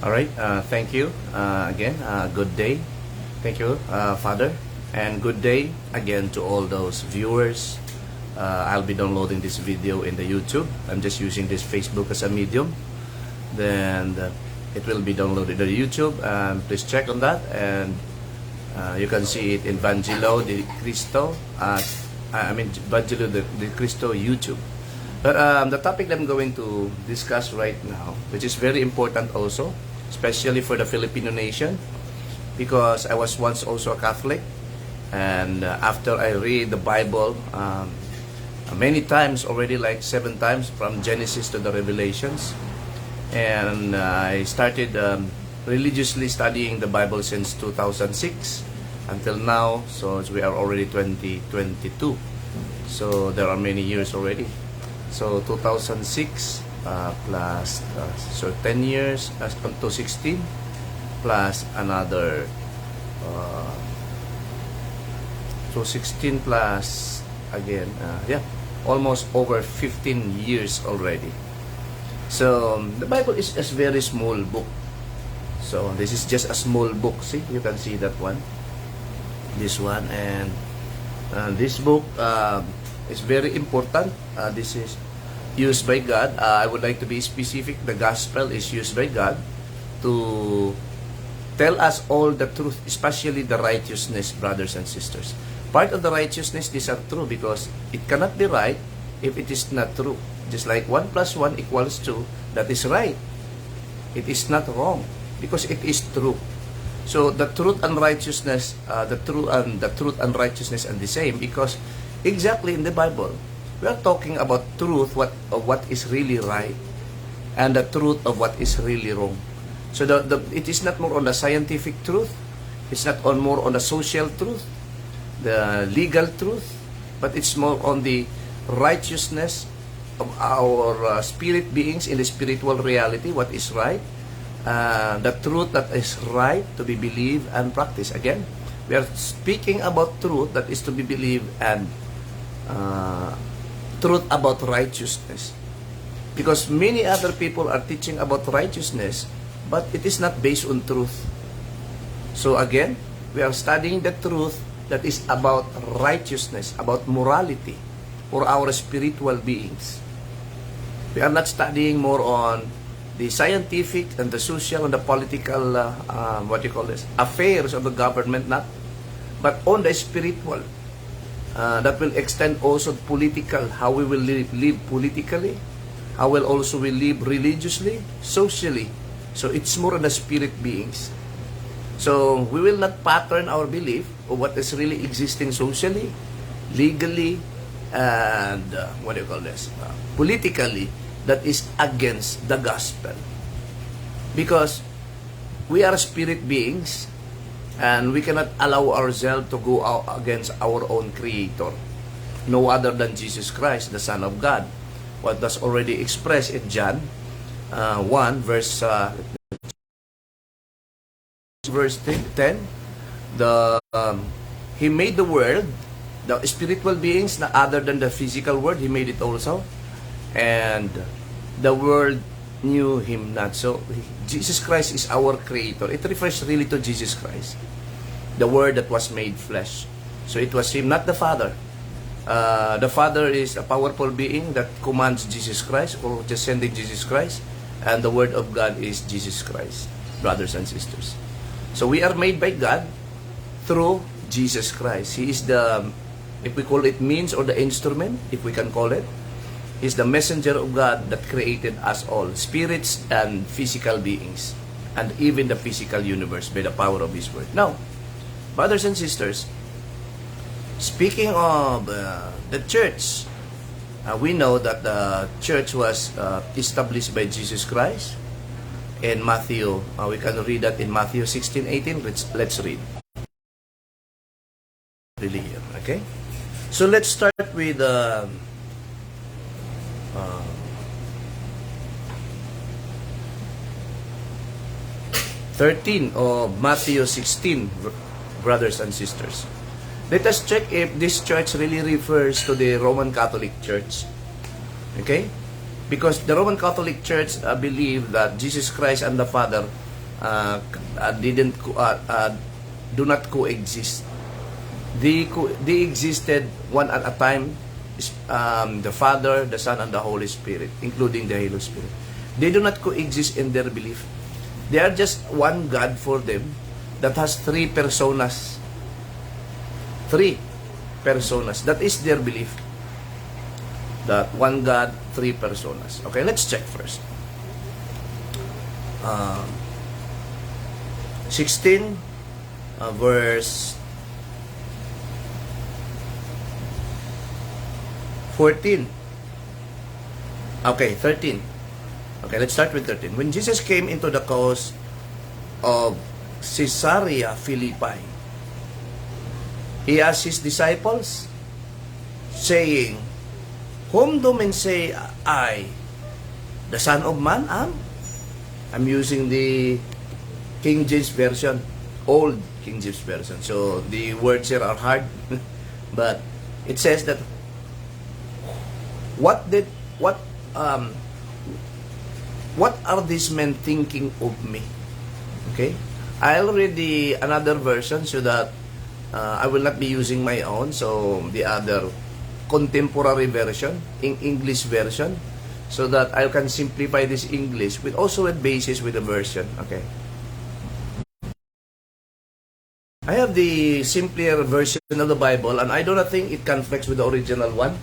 All right. Thank you again. Good day. Thank you, Father. And good day again to all those viewers. I'll be downloading this video in the YouTube. I'm just using this Facebook as a medium. Then it will be downloaded to YouTube. Please check on that. And you can see it in Vangelo de Cristo. Vangelo de Cristo YouTube. But the topic that I'm going to discuss right now, which is very important also, especially for the Filipino nation, because I was once also a Catholic, and after I read the Bible many times already, like 7 times from Genesis to the Revelations, and I started religiously studying the Bible since 2006 until now, so we are already 2022, so there are many years already. So 2006 plus so 10 years to 16 plus another so 16 plus again almost over 15 years already. So the Bible is a very small book. So this is just a small book. See, you can see that one, this one, and this book is very important. This is used by God. I would like to be specific. The gospel is used by God to tell us all the truth, especially the righteousness, brothers and sisters. Part of the righteousness, these are true because it cannot be right if it is not true. Just like 1 plus 1 equals 2, that is right. It is not wrong because it is true. So the truth and righteousness, the truth and righteousness are the same, because exactly in the Bible, we are talking about truth, of what is really right, and the truth of what is really wrong. So it is not more on the scientific truth, it's not more on the social truth, the legal truth, but it's more on the righteousness of our spirit beings in the spiritual reality, what is right, the truth that is right to be believed and practiced. Again, we are speaking about truth that is to be believed and truth about righteousness, because many other people are teaching about righteousness, but it is not based on truth. So again, we are studying the truth that is about righteousness, about morality for our spiritual beings. We are not studying more on the scientific and the social and the political affairs of the government, not, but on the spiritual. That will extend also political, how we will live politically, how we also will live religiously, socially. So it's more on the spirit beings. So we will not pattern our belief of what is really existing socially, legally, and politically, that is against the gospel. Because we are spirit beings, and we cannot allow ourselves to go out against our own Creator, no other than Jesus Christ, the Son of God. What was already expressed in John 1, verse 10. He made the world, the spiritual beings, other than the physical world, He made it also. And the world knew Him not. So Jesus Christ is our Creator. It refers really to Jesus Christ, the Word that was made flesh. So it was Him, not the Father. The Father is a powerful being that commands Jesus Christ, or just sending Jesus Christ, and the Word of God is Jesus Christ, brothers and sisters. So we are made by God through Jesus Christ. He is the, if we call it, means or the instrument, if we can call it. Is the messenger of God that created us all, spirits and physical beings, and even the physical universe, by the power of His Word. Now, brothers and sisters, speaking of the church, we know that the church was established by Jesus Christ. In Matthew, we can read that in Matthew 16:18. Let's read. Really here, okay? So let's start with 13 of Matthew 16, brothers and sisters. Let us check if this church really refers to the Roman Catholic Church. Okay? Because the Roman Catholic Church believe that Jesus Christ and the Father do not coexist. They existed one at a time, the Father, the Son, and the Holy Spirit, including the Holy Spirit. They do not coexist in their belief. They are just one God for them that has three personas. Three personas. That is their belief. That one God, three personas. Okay, let's check first. 16 verse 14. Okay, 13. Okay, let's start with 13. When Jesus came into the coast of Caesarea Philippi, he asked his disciples, saying, "Whom do men say I, the Son of Man, am?" I'm using the King James Version, old King James Version. So the words here are hard, but it says that what are these men thinking of me? Okay, I'll read the another version so that I will not be using my own. So the other contemporary version, in English version, so that I can simplify this English with also a basis with the version. Okay, I have the simpler version of the Bible, and I do not think it conflicts with the original one.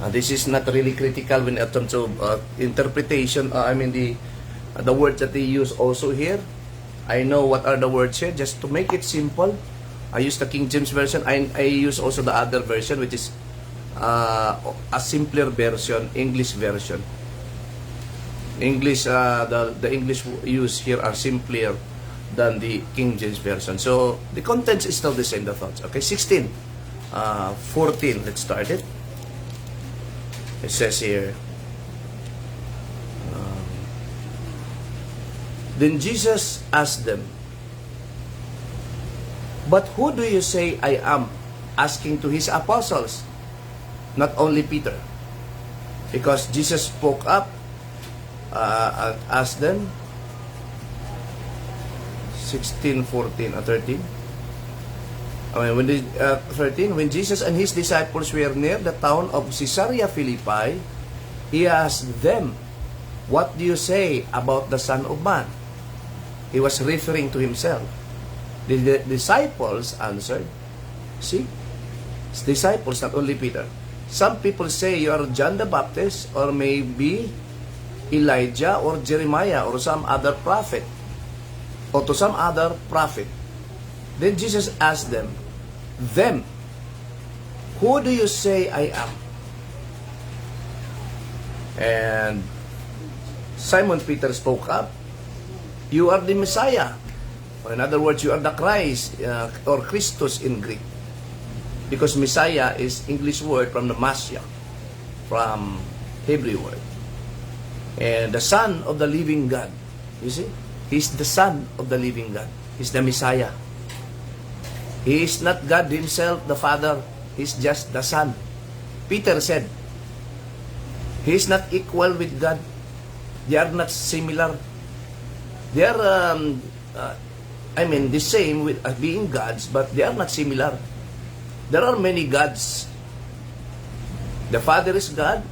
This is not really critical when it comes to interpretation. I mean the words that they use also here. I know what are the words here. Just to make it simple, I use the King James Version. I use also the other version, which is a simpler version, English version. English, the English used here are simpler than the King James Version. So the contents is still the same, the thoughts. Okay, 16, 14. Let's start it. It says here, then Jesus asked them, "But who do you say I am?" Asking to his apostles, not only Peter. Because Jesus spoke up and asked them, 16, 14, 13. When Jesus and his disciples were near the town of Caesarea Philippi, he asked them, "What do you say about the Son of Man?" He was referring to himself. The disciples answered, see, disciples, not only Peter. "Some people say you are John the Baptist, or maybe Elijah, or Jeremiah, or some other prophet, or to some other prophet." Then Jesus asked them, "Who do you say I am?" And Simon Peter spoke up, "You are the Messiah." Or in other words, you are the Christ, or Christus in Greek. Because Messiah is English word from the Messiah, from Hebrew word. And the Son of the living God. You see? He's the Son of the living God. He's the Messiah. He is not God himself, the Father. He's just the Son. Peter said, he is not equal with God. They are not similar. They are, the same with being gods, but they are not similar. There are many gods. The Father is God,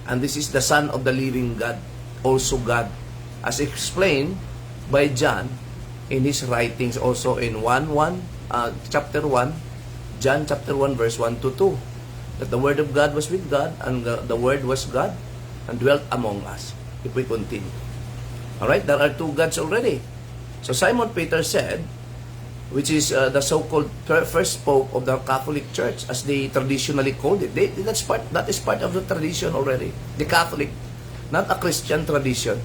and this is the Son of the living God, also God, as explained by John in his writings, also in chapter 1, John chapter 1, verse 1 to 2, that the Word of God was with God, and the Word was God, and dwelt among us. If we continue. Alright, there are two gods already. So Simon Peter said, which is the so-called first pope of the Catholic Church, as they traditionally called it. That is part of the tradition already. The Catholic, not a Christian tradition.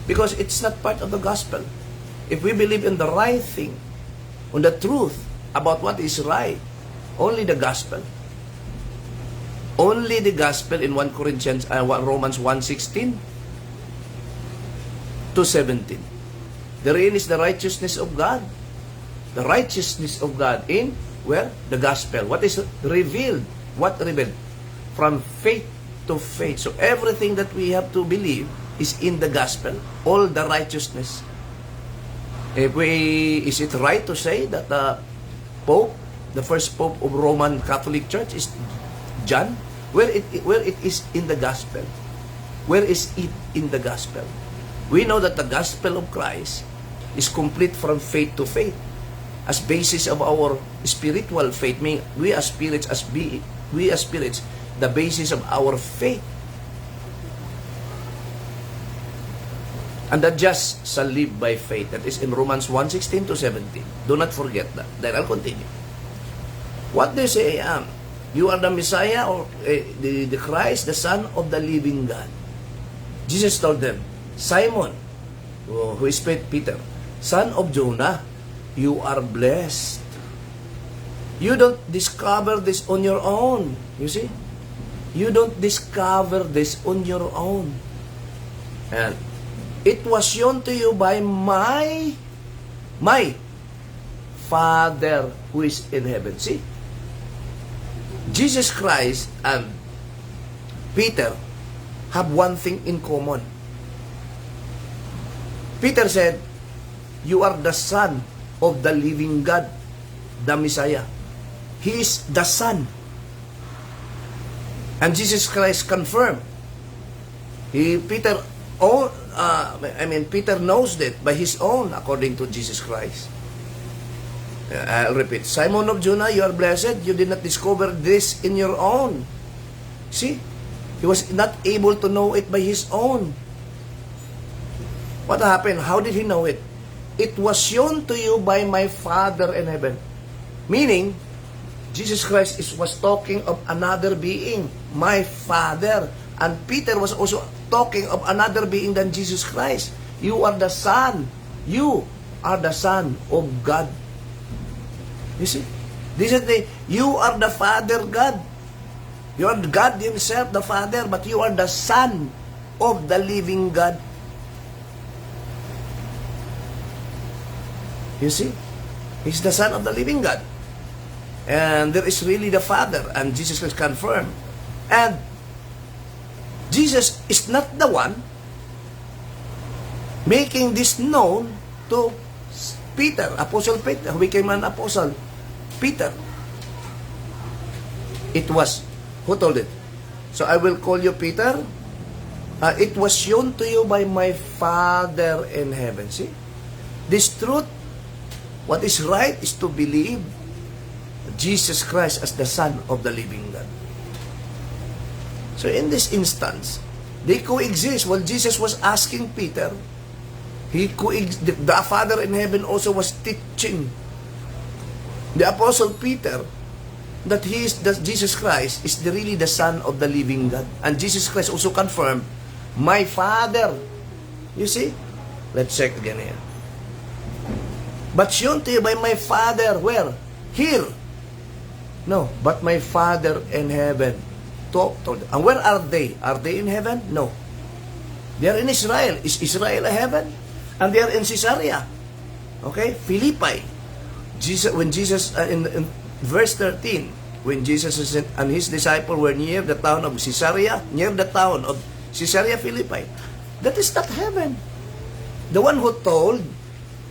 Because it's not part of the gospel. If we believe in the right thing, on the truth about what is right, only the gospel. Only the gospel in Romans 1:16 to 17. Therein is the righteousness of God. The righteousness of God in where? The gospel. What is revealed? What revealed? From faith to faith. So everything that we have to believe is in the gospel, all the righteousness. Is it right to say that the Pope, the first Pope of Roman Catholic Church is John? Where it is in the gospel? Where is it in the gospel? We know that the gospel of Christ is complete from faith to faith. As basis of our spiritual faith, we as spirits, the basis of our faith. And the just shall live by faith. That is in Romans 1:16 to 17. Do not forget that. Then I'll continue. What do you say I am? You are the Messiah, or the Christ, the Son of the living God. Jesus told them, Simon, who is Peter, son of Jonah, you are blessed. You don't discover this on your own. You see? You don't discover this on your own. And it was shown to you by my Father who is in heaven. See? Jesus Christ and Peter have one thing in common. Peter said, you are the Son of the living God, the Messiah. He is the Son. And Jesus Christ confirmed. Peter knows that by his own, according to Jesus Christ. I'll repeat. Simon of Jonah, you are blessed. You did not discover this in your own. See? He was not able to know it by his own. What happened? How did he know it? It was shown to you by my Father in heaven. Meaning, Jesus Christ was talking of another being, my Father. And Peter was also talking of another being than Jesus Christ. You are the Son. You are the Son of God. You see? You are the Father God. You are God himself, the Father, but you are the Son of the living God. You see? He's the Son of the living God. And there is really the Father, and Jesus Christ confirmed. And Jesus is not the one making this known to Peter, Apostle Peter, who became an apostle. Peter. It was, who told it? So I will call you Peter. It was shown to you by my Father in heaven. See? This truth, what is right is to believe Jesus Christ as the Son of the living God. So in this instance, they coexist. While Jesus was asking Peter, the Father in heaven also was teaching the Apostle Peter that Jesus Christ is really the Son of the living God. And Jesus Christ also confirmed, my Father. You see? Let's check again here. But shown to you by my Father, where? Here. No, but my Father in heaven. And where are they? Are they in heaven? No. They are in Israel. Is Israel a heaven? And they are in Caesarea. Okay? Philippi. When Jesus, in verse 13, when Jesus and his disciple were near the town of Caesarea, Philippi, that is not heaven. The one who told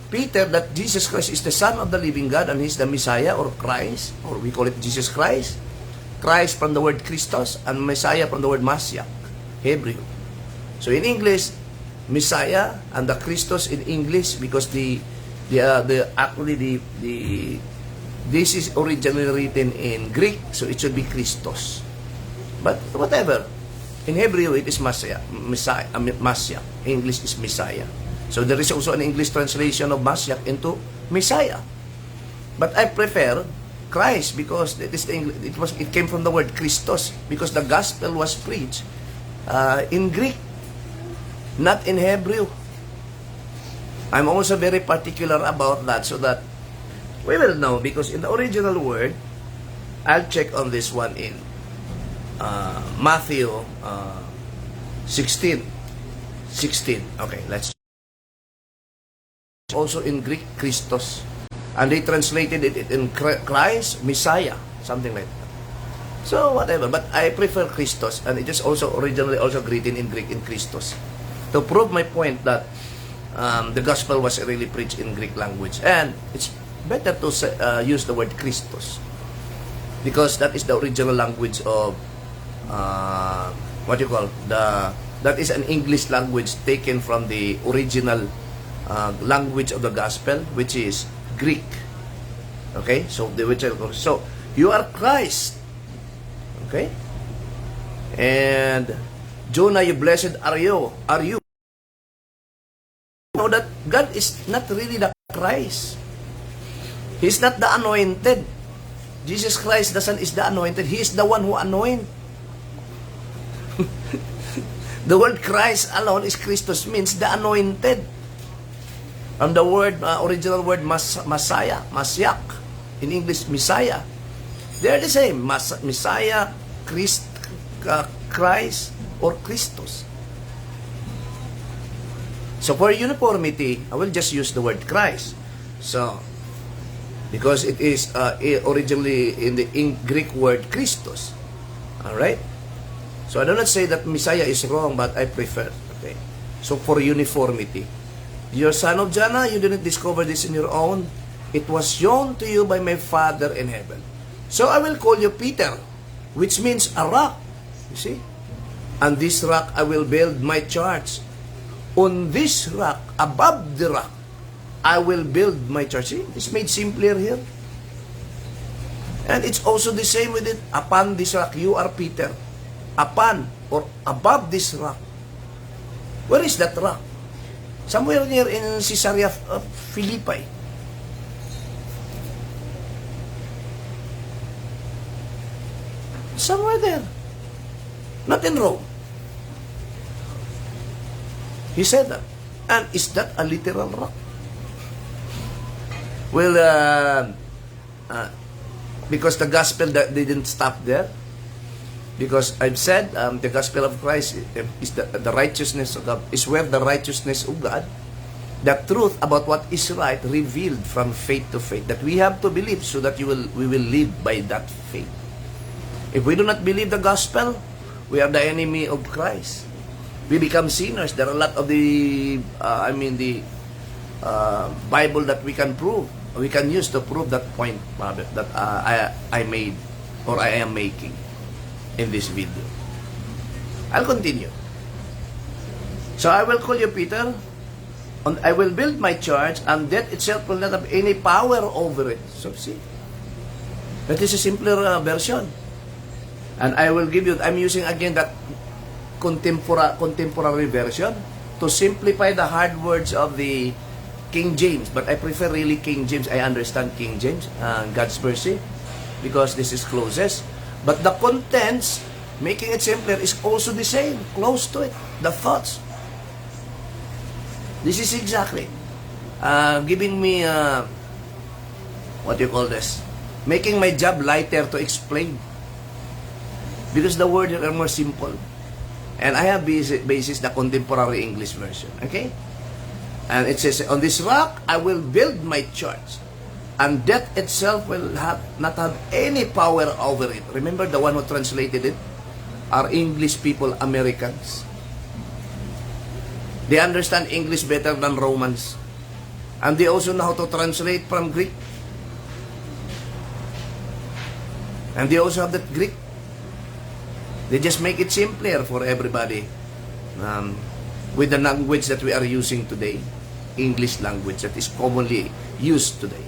Peter that Jesus Christ is the Son of the living God and he's the Messiah or Christ, or we call it Jesus Christ. Christ from the word Christos and Messiah from the word Mashiach, Hebrew. So in English, Messiah and the Christos in English, because this is originally written in Greek, so it should be Christos. But whatever, in Hebrew it is Mashiach. English is Messiah. So there is also an English translation of Mashiach into Messiah. But I prefer Christ because it came from the word Christos, because the gospel was preached in Greek, not in Hebrew. I'm also very particular about that so that we will know, because in the original word, I'll check on this one in Matthew 16. Okay, let's. Also in Greek, Christos. And they translated it in Christ, Messiah, something like that. So, whatever. But I prefer Christos. And it is also originally also written in Greek in Christos. to prove my point that the gospel was really preached in Greek language. And it's better to use the word Christos, because that is the original language of that is an English language taken from the original language of the gospel, which is Greek. Okay, so you are Christ. Okay, and Jonah, you blessed are you? Know that God is not really the Christ. He's not the anointed. Jesus Christ, the Son, is the anointed. He is the one who anoint. The word Christ alone is Christos, means the anointed. And the word, original word Messiah, Masyak, in English, Messiah. They are the same, Messiah, Christ, or Christos. So for uniformity, I will just use the word Christ. So, because it is originally in the Greek word Christos. Alright? So I do not say that Messiah is wrong, but I prefer. Okay? So for uniformity, you're son of Jonah, you didn't discover this in your own. It was shown to you by my Father in heaven. So I will call you Peter, which means a rock. You see? And this rock I will build my church. On this rock, above the rock, I will build my church. See? It's made simpler here. And it's also the same with it. Upon this rock, you are Peter. Upon or above this rock. Where is that rock? Somewhere near in Caesarea Philippi. Somewhere there. Not in Rome. He said that. And is that a literal rock? Well, because the gospel that didn't stop there. Because I've said the gospel of Christ is the righteousness of God, is where the righteousness of God, the truth about what is right, revealed from faith to faith, that we have to believe so that we will live by that faith. If we do not believe the gospel, we are the enemy of Christ. We become sinners. There are a lot of the Bible that we can prove, we can use to prove that point that I made or I am making in this video. I'll continue. So I will call you Peter, and I will build my church, and death itself will not have any power over it. So see, that is a simpler version. And I will give you, I'm using again that contemporary version to simplify the hard words of the King James. But I prefer really King James. I understand King James, God's mercy, because this is closest. But the contents, making it simpler, is also the same, close to it, the thoughts. This is exactly giving me, making my job lighter to explain. Because the words are more simple. And I have basis the contemporary English version. Okay? And it says, on this rock I will build my church, and death itself will not have any power over it. Remember, the one who translated it are English people, Americans. They understand English better than Romans. And they also know how to translate from Greek. And they also have that Greek. They just make it simpler for everybody with the language that we are using today, English language that is commonly used today.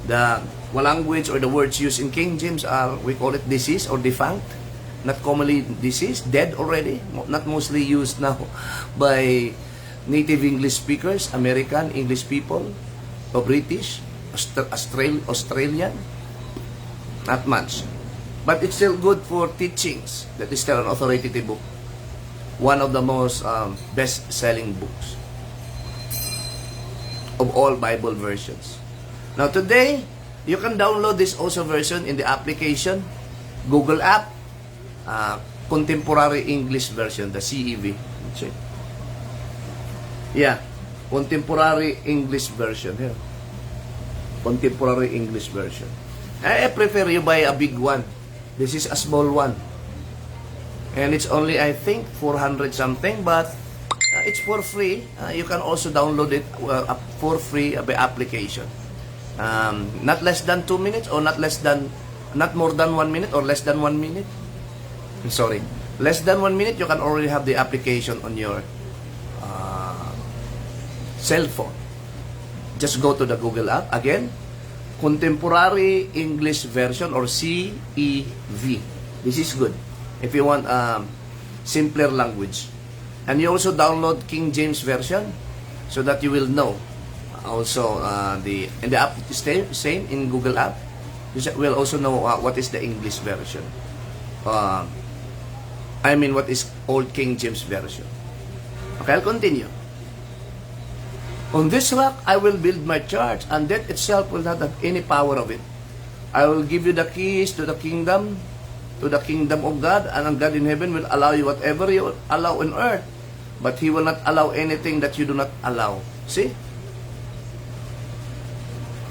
The language or the words used in King James are, we call it deceased or defunct, not commonly deceased, dead already, not mostly used now by native English speakers, American English people, or British, Australian, not much. But it's still good for teachings. That is still an authoritative book. One of the most best-selling books of all Bible versions. Now today, you can download this also version in the application, Google app, Contemporary English Version, the CEV. Check. Yeah, Contemporary English Version. Here. Contemporary English Version. I prefer you buy a big one. This is a small one. And it's only, I think, 400 something, but it's for free. You can also download it for free by application. Not less than 2 minutes or not more than 1 minute or less than 1 minute. Sorry, less than 1 minute, you can already have the application on your cell phone. Just go to the Google app. Again, Contemporary English Version or CEV. This is good if you want simpler language. And you also download King James Version so that you will know. Also, in the app, same in Google app, you will also know what is the English version. What is Old King James Version. Okay, I'll continue. On this rock I will build my church, and death itself will not have any power of it. I will give you the keys to the kingdom of God, and God in heaven will allow you whatever you allow on earth, but He will not allow anything that you do not allow. See?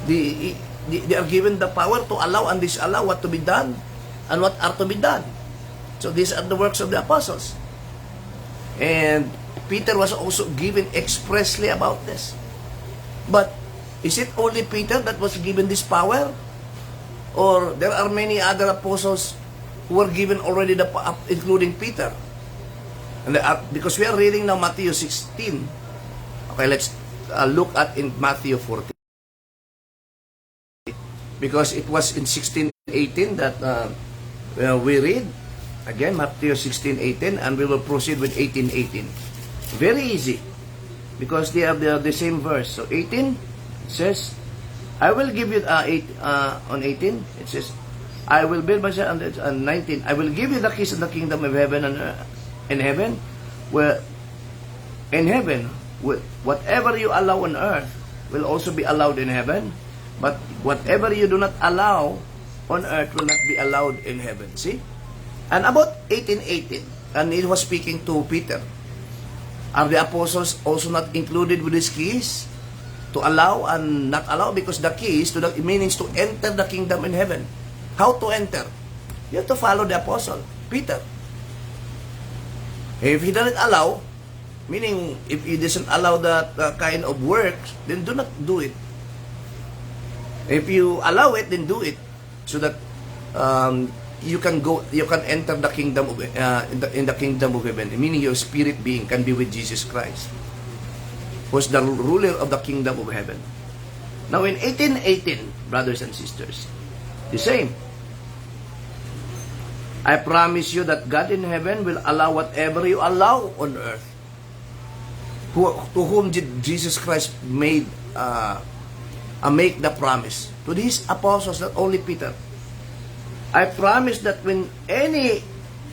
They are given the power to allow and disallow what to be done and what are to be done. So these are the works of the apostles. And Peter was also given expressly about this. But is it only Peter that was given this power? Or there are many other apostles who were given already the including Peter? And because we are reading now Matthew 16. Okay, let's look at in Matthew 14. Because it was in 16:18 that we read. Again, Matthew 16:18, and we will proceed with 18:18. Very easy, because they are the same verse. So 18, it says, I will give you, on 18, it says, I will build myself, and 19, I will give you the keys of the kingdom of heaven and in heaven, whatever you allow on earth will also be allowed in heaven, but whatever you do not allow on earth will not be allowed in heaven. See? And about 18:18, and it was speaking to Peter. Are the apostles also not included with these keys? To allow and not allow, because the keys to the meanings to enter the kingdom in heaven. How to enter? You have to follow the apostle, Peter. If he doesn't allow, meaning if he doesn't allow that kind of works, then do not do it. If you allow it, then do it, so that you can enter the kingdom of in the kingdom of heaven, meaning your spirit being can be with Jesus Christ, who's the ruler of the kingdom of heaven. Now in 18:18, brothers and sisters, the same. I promise you that God in heaven will allow whatever you allow on earth. To whom did Jesus Christ make the promise? To these apostles, not only Peter. I promise that when any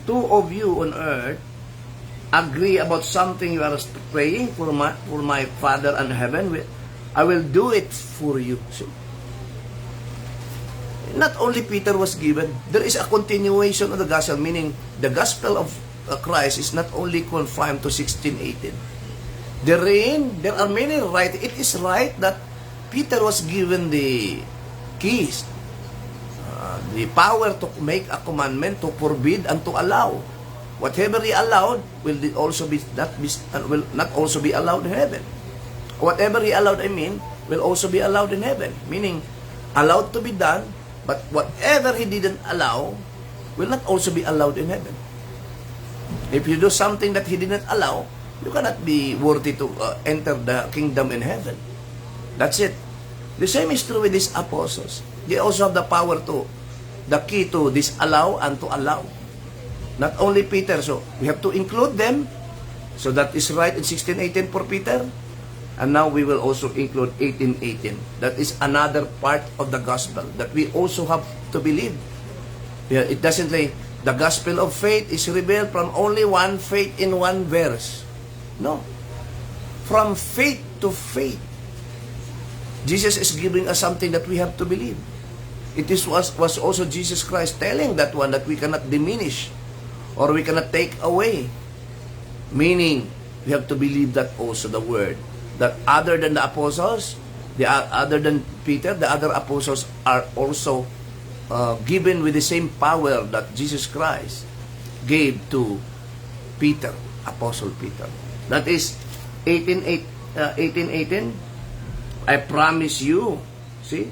two of you on earth agree about something you are praying for my Father in heaven, I will do it for you. See? Not only Peter was given, there is a continuation of the gospel, meaning the gospel of Christ is not only confined to 16:18. There are many right. It is right that Peter was given the keys, the power to make a commandment, to forbid and to allow. Whatever he allowed will not also be allowed in heaven. Whatever he allowed, will also be allowed in heaven. Meaning, allowed to be done, but whatever he didn't allow will not also be allowed in heaven. If you do something that he didn't allow, you cannot be worthy to enter the kingdom in heaven. That's it. The same is true with these apostles. They also have the key to disallow and to allow. Not only Peter, so we have to include them. So that is right in 16:18 for Peter. And now we will also include 18:18. That is another part of the gospel that we also have to believe. Yeah, it doesn't say the gospel of faith is revealed from only one faith in one verse. No. From faith to faith. Jesus is giving us something that we have to believe. Was also Jesus Christ telling that one that we cannot diminish or we cannot take away. Meaning, we have to believe that also the word. That other than the apostles, other than Peter, the other apostles are also given with the same power that Jesus Christ gave to Peter, Apostle Peter. That is 18:18, I promise you, see,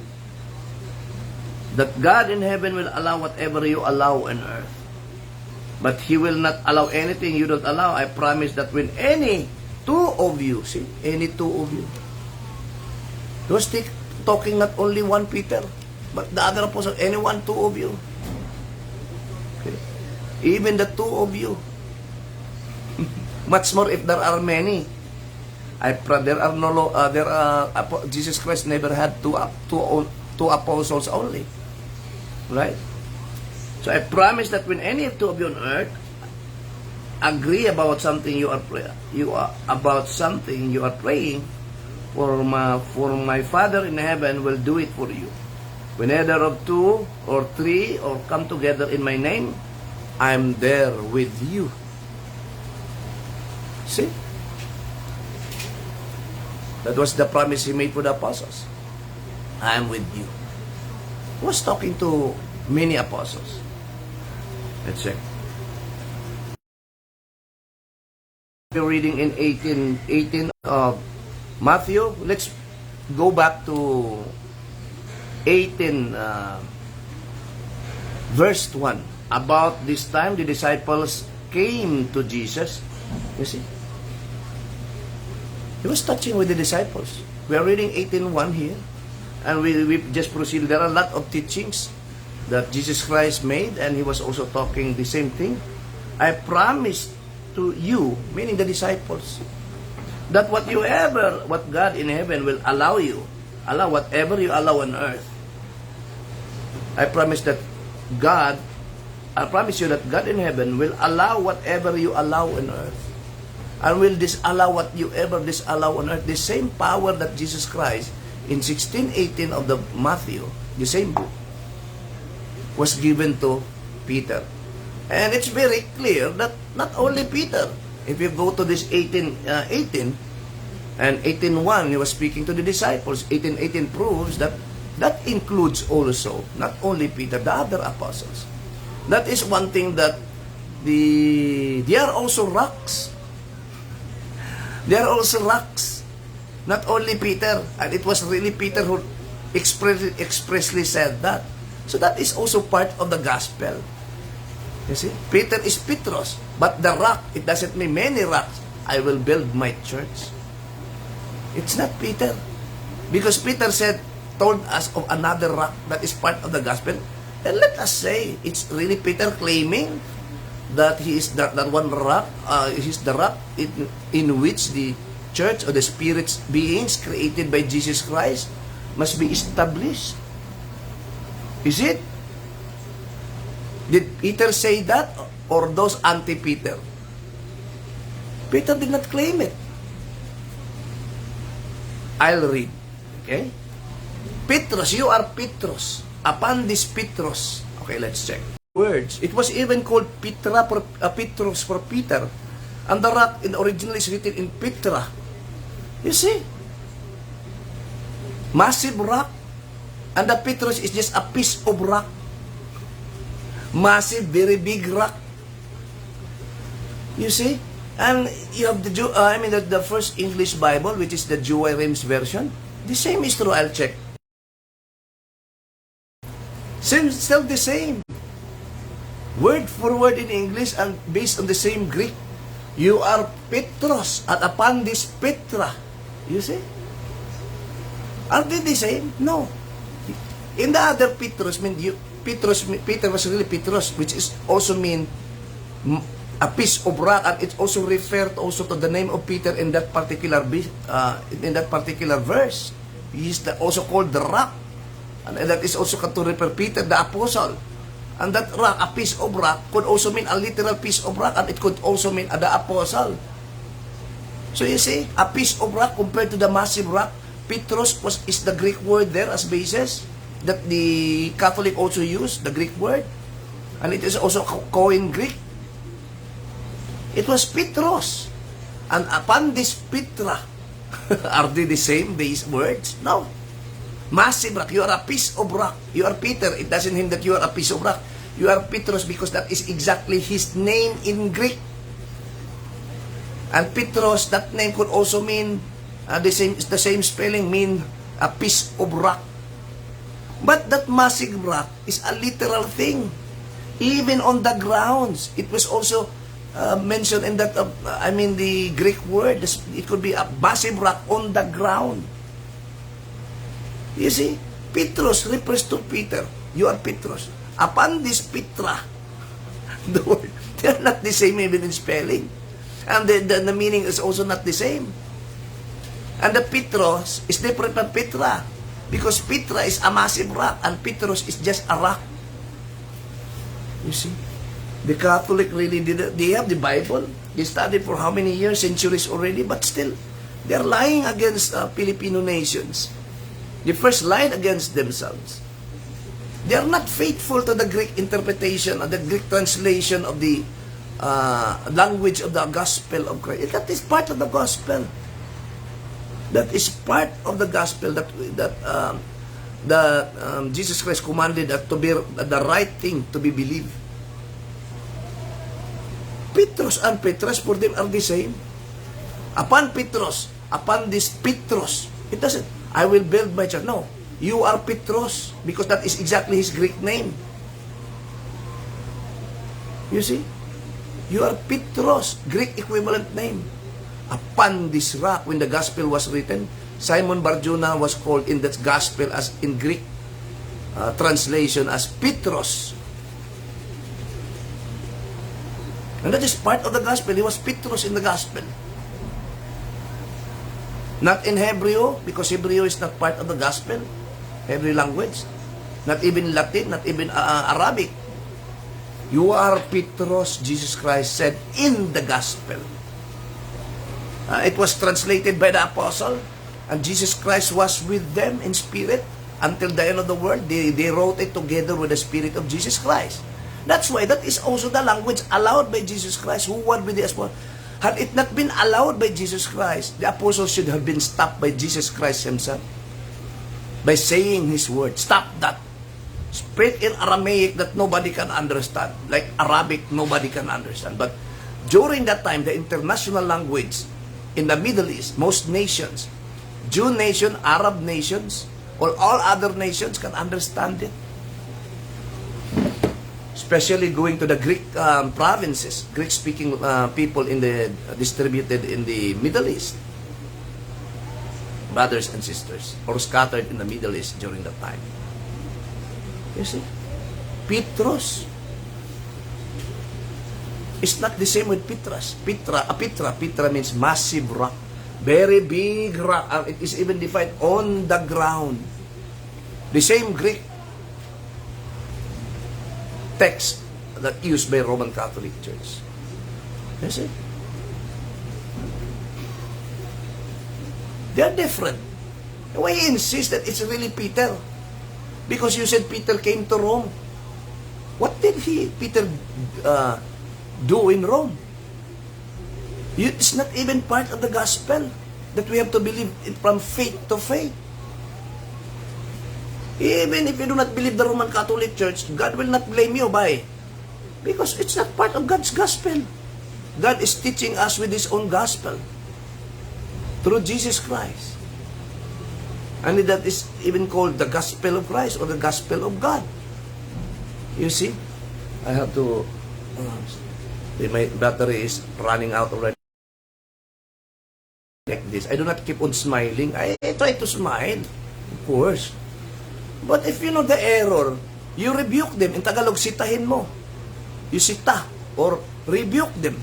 that God in heaven will allow whatever you allow on earth. But He will not allow anything you don't allow. I promise that when any two of you, see, any two of you, he was talking not only one Peter, but the other apostle, any one, two of you. Okay. Even the two of you. Much more if there are many. Jesus Christ never had two apostles only. Right? So I promise that when any two of you on earth agree about something you are praying, for my Father in heaven will do it for you. When either of two or three or come together in my name, I'm there with you. See? That was the promise He made for the apostles. I am with you. He was talking to many apostles. Let's check. We're reading in 18 of Matthew. Let's go back to 18 verse 1. About this time, the disciples came to Jesus. You see? He was touching with the disciples. We are reading 18:1 here. And we just proceed. There are a lot of teachings that Jesus Christ made, and He was also talking the same thing. I promise to you, meaning the disciples, that what God in heaven will allow whatever you allow on earth. I promise you that God in heaven will allow whatever you allow on earth, and will disallow what you ever disallow on earth. The same power that Jesus Christ in 16:18 of the Matthew, the same book, was given to Peter. And it's very clear that not only Peter. If you go to this 18 and 18:1, he was speaking to the disciples. 18:18 proves that that includes also not only Peter, the other apostles. That is one thing that they are also rocks. They are also rocks. Not only Peter, and it was really Peter who expressly said that. So that is also part of the gospel. You see? Peter is Petros, but the rock, it doesn't mean many rocks. I will build my church. It's not Peter. Because Peter told us of another rock that is part of the gospel. And let us say, it's really Peter claiming that he is that one rock, he's the rock in which the church or the spirit's beings created by Jesus Christ must be established. Is it? Did Peter say that, or those anti-Peter? Peter did not claim it. I'll read. Okay? Petros, you are Petros. Upon this Petros. Okay, let's check. Words. It was even called Petros for Peter. And the rock originally is written in Petra. You see? Massive rock. And the Petros is just a piece of rock. Massive, very big rock. You see? And you have the first English Bible, which is the Douay-Rheims version. The same is true. I'll check. Still the same. Word for word in English and based on the same Greek. You are Petros, at upon this Petra. You see? Are they the same? No. In the other Petros, Peter was really Petros, which is also mean a piece of rock, and it also referred also to the name of Peter in that particular verse. He is also called the rock, and that is also to refer Peter the apostle. And that rock, a piece of rock, could also mean a literal piece of rock, and it could also mean the apostle. So you see, a piece of rock compared to the massive rock. Petros is the Greek word there as basis that the Catholic also use, the Greek word, and it is also Koine Greek. It was Petros, and upon this Petra, are they the same base words? No. Massive rock, you are a piece of rock. You are Peter, it doesn't mean that you are a piece of rock. You are Petros because that is exactly his name in Greek. And Petros, that name could also mean, the same spelling, mean a piece of rock. But that massive rock is a literal thing. Even on the grounds, it was also mentioned in that, the Greek word, it could be a massive rock on the ground. You see, Petros refers to Peter. You are Petros. Upon this Petra, they are not the same even in spelling. And the meaning is also not the same. And the Petros is different from Petra. Because Petra is a massive rock and Petros is just a rock. You see? The Catholic really they have the Bible. They studied for how many years, centuries already, but still, they're lying against Filipino nations. They first lied against themselves. They are not faithful to the Greek interpretation or the Greek translation of the language of the gospel of Christ. That is part of the gospel. That is part of the gospel that Jesus Christ commanded to be the right thing to be believed. Petros and Petras, for them, are the same. Upon Petros, upon this Petros, it doesn't, I will build my church. No, you are Petros, because that is exactly his Greek name. You see? You are Petros, Greek equivalent name. Upon this rock, when the gospel was written, Simon Barjona was called in that gospel as in Greek translation as Petros. And that is part of the gospel. He was Petros in the gospel. Not in Hebrew, because Hebrew is not part of the gospel. Hebrew language. Not even Latin, not even Arabic. You are Petros, Jesus Christ said in the gospel. It was translated by the apostle, and Jesus Christ was with them in spirit until the end of the world. They wrote it together with the spirit of Jesus Christ. That's why that is also the language allowed by Jesus Christ, who were with the apostles. Had it not been allowed by Jesus Christ, the apostles should have been stopped by Jesus Christ himself by saying his word. Stop that. Speak in Aramaic that nobody can understand. Like Arabic, nobody can understand. But during that time, the international language in the Middle East, most nations, Jew nation, Arab nations, or all other nations can understand it. Especially going to the Greek provinces, Greek-speaking people distributed in the Middle East, brothers and sisters, or scattered in the Middle East during that time. You see, Petros is not the same with Petras. Petra means massive rock, very big rock. It is even defined on the ground. The same Greek text that used by Roman Catholic Church. You see? They are different. Why you insist that it's really Peter? Because you said Peter came to Rome. What did Peter do in Rome? It's not even part of the gospel that we have to believe it from faith to faith. Even if you do not believe the Roman Catholic Church, God will not blame you. Why? Because it's not part of God's gospel. God is teaching us with His own gospel through Jesus Christ. And that is even called the gospel of Christ or the gospel of God. You see? I have to... my battery is running out already. Like this. I do not keep on smiling. I try to smile. Of course. But if you know the error, you rebuke them. In Tagalog, sitahin mo. You sita or rebuke them.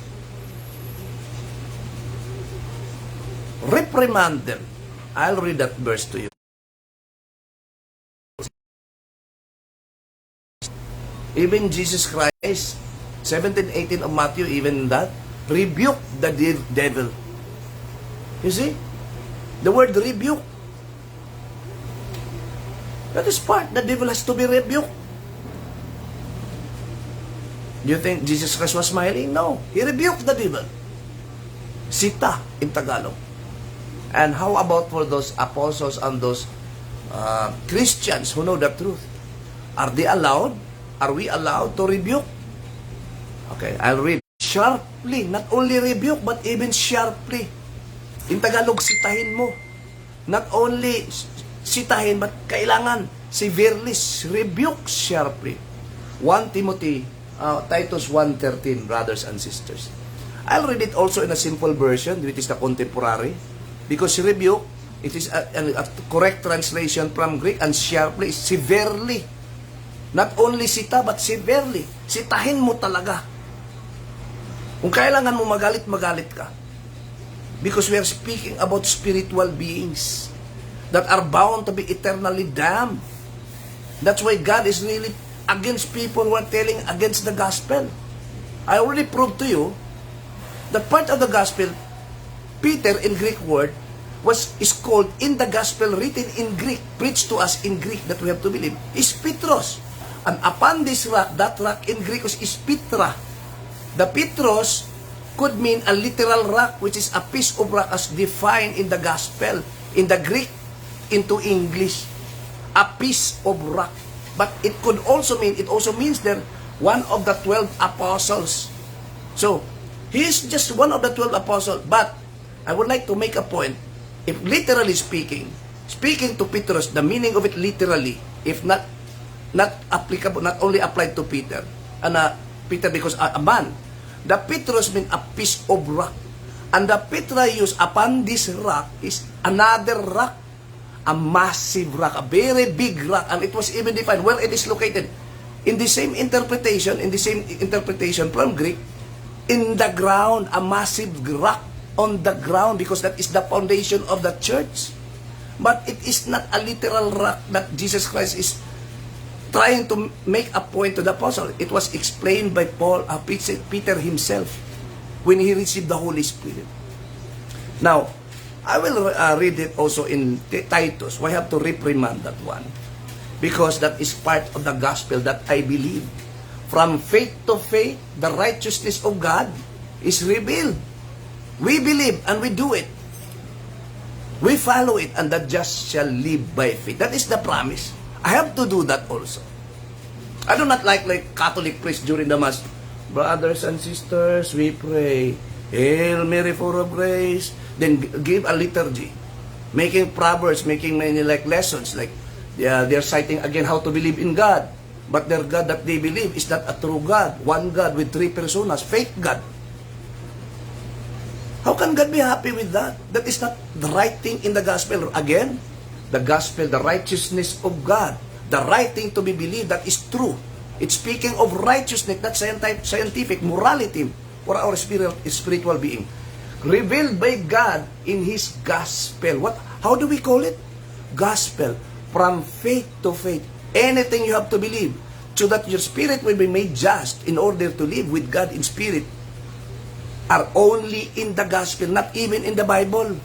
Reprimand them. I'll read that verse to you. Even Jesus Christ, 17:18 of Matthew, even that, rebuke the devil. You see? The word rebuke. That is part. The devil has to be rebuked. Do you think Jesus Christ was smiling? No. He rebuked the devil. Sita in Tagalog. And how about for those apostles and those Christians who know the truth? Are they allowed? Are we allowed to rebuke? Okay, I'll read. sharply. Not only rebuke, but even sharply. In Tagalog, sitahin mo. Not only sitahin, but kailangan severely rebuke sharply. 1 Timothy, Titus 1:13, brothers and sisters. I'll read it also in a simple version, which is the contemporary. Because rebuke, it is a correct translation from Greek, and sharply is severely. Not only sita, but severely. Sitahin mo talaga. Kung kailangan mo magalit, magalit ka. Because we are speaking about spiritual beings that are bound to be eternally damned. That's why God is really against people who are telling against the gospel. I already proved to you that part of the gospel, Peter in Greek word, is called in the gospel written in Greek, preached to us in Greek that we have to believe, is Petros. And upon this rock, that rock in Greek is Petra. The Petros could mean a literal rock, which is a piece of rock as defined in the gospel, in the Greek, into English. A piece of rock. But it also means they're one of the 12 apostles. So, he is just one of the 12 apostles. But, I would like to make a point. If literally speaking to Petrus, the meaning of it literally, if not applicable, not only applied to Peter, Peter because a man, the Petrus means a piece of rock. And the Petra used upon this rock is another rock, a massive rock, a very big rock, and it was even defined where it is located. In the same interpretation from Greek, in the ground, a massive rock on the ground, because that is the foundation of the church. But it is not a literal rock that Jesus Christ is trying to make a point to the apostle. It was explained by Peter himself when he received the Holy Spirit. Now, I will read it also in Titus. We have to reprimand that one, because that is part of the gospel that I believe. From faith to faith, the righteousness of God is revealed. We believe and we do it. We follow it, and the just shall live by faith. That is the promise. I have to do that also. I do not like Catholic priest during the Mass. Brothers and sisters, we pray. Hail Mary, full of grace. Then give a liturgy. Making proverbs, making many lessons. They're citing again how to believe in God. But their God that they believe is not a true God. One God with 3 personas. Fake God. How can God be happy with that? That is not the right thing in the gospel. Again, the gospel, the righteousness of God, the right thing to be believed, that is true. It's speaking of righteousness, not scientific morality for our spiritual being. Revealed by God in His gospel. How do we call it? Gospel. From faith to faith. Anything you have to believe, so that your spirit will be made just in order to live with God in spirit, are only in the gospel, not even in the Bible.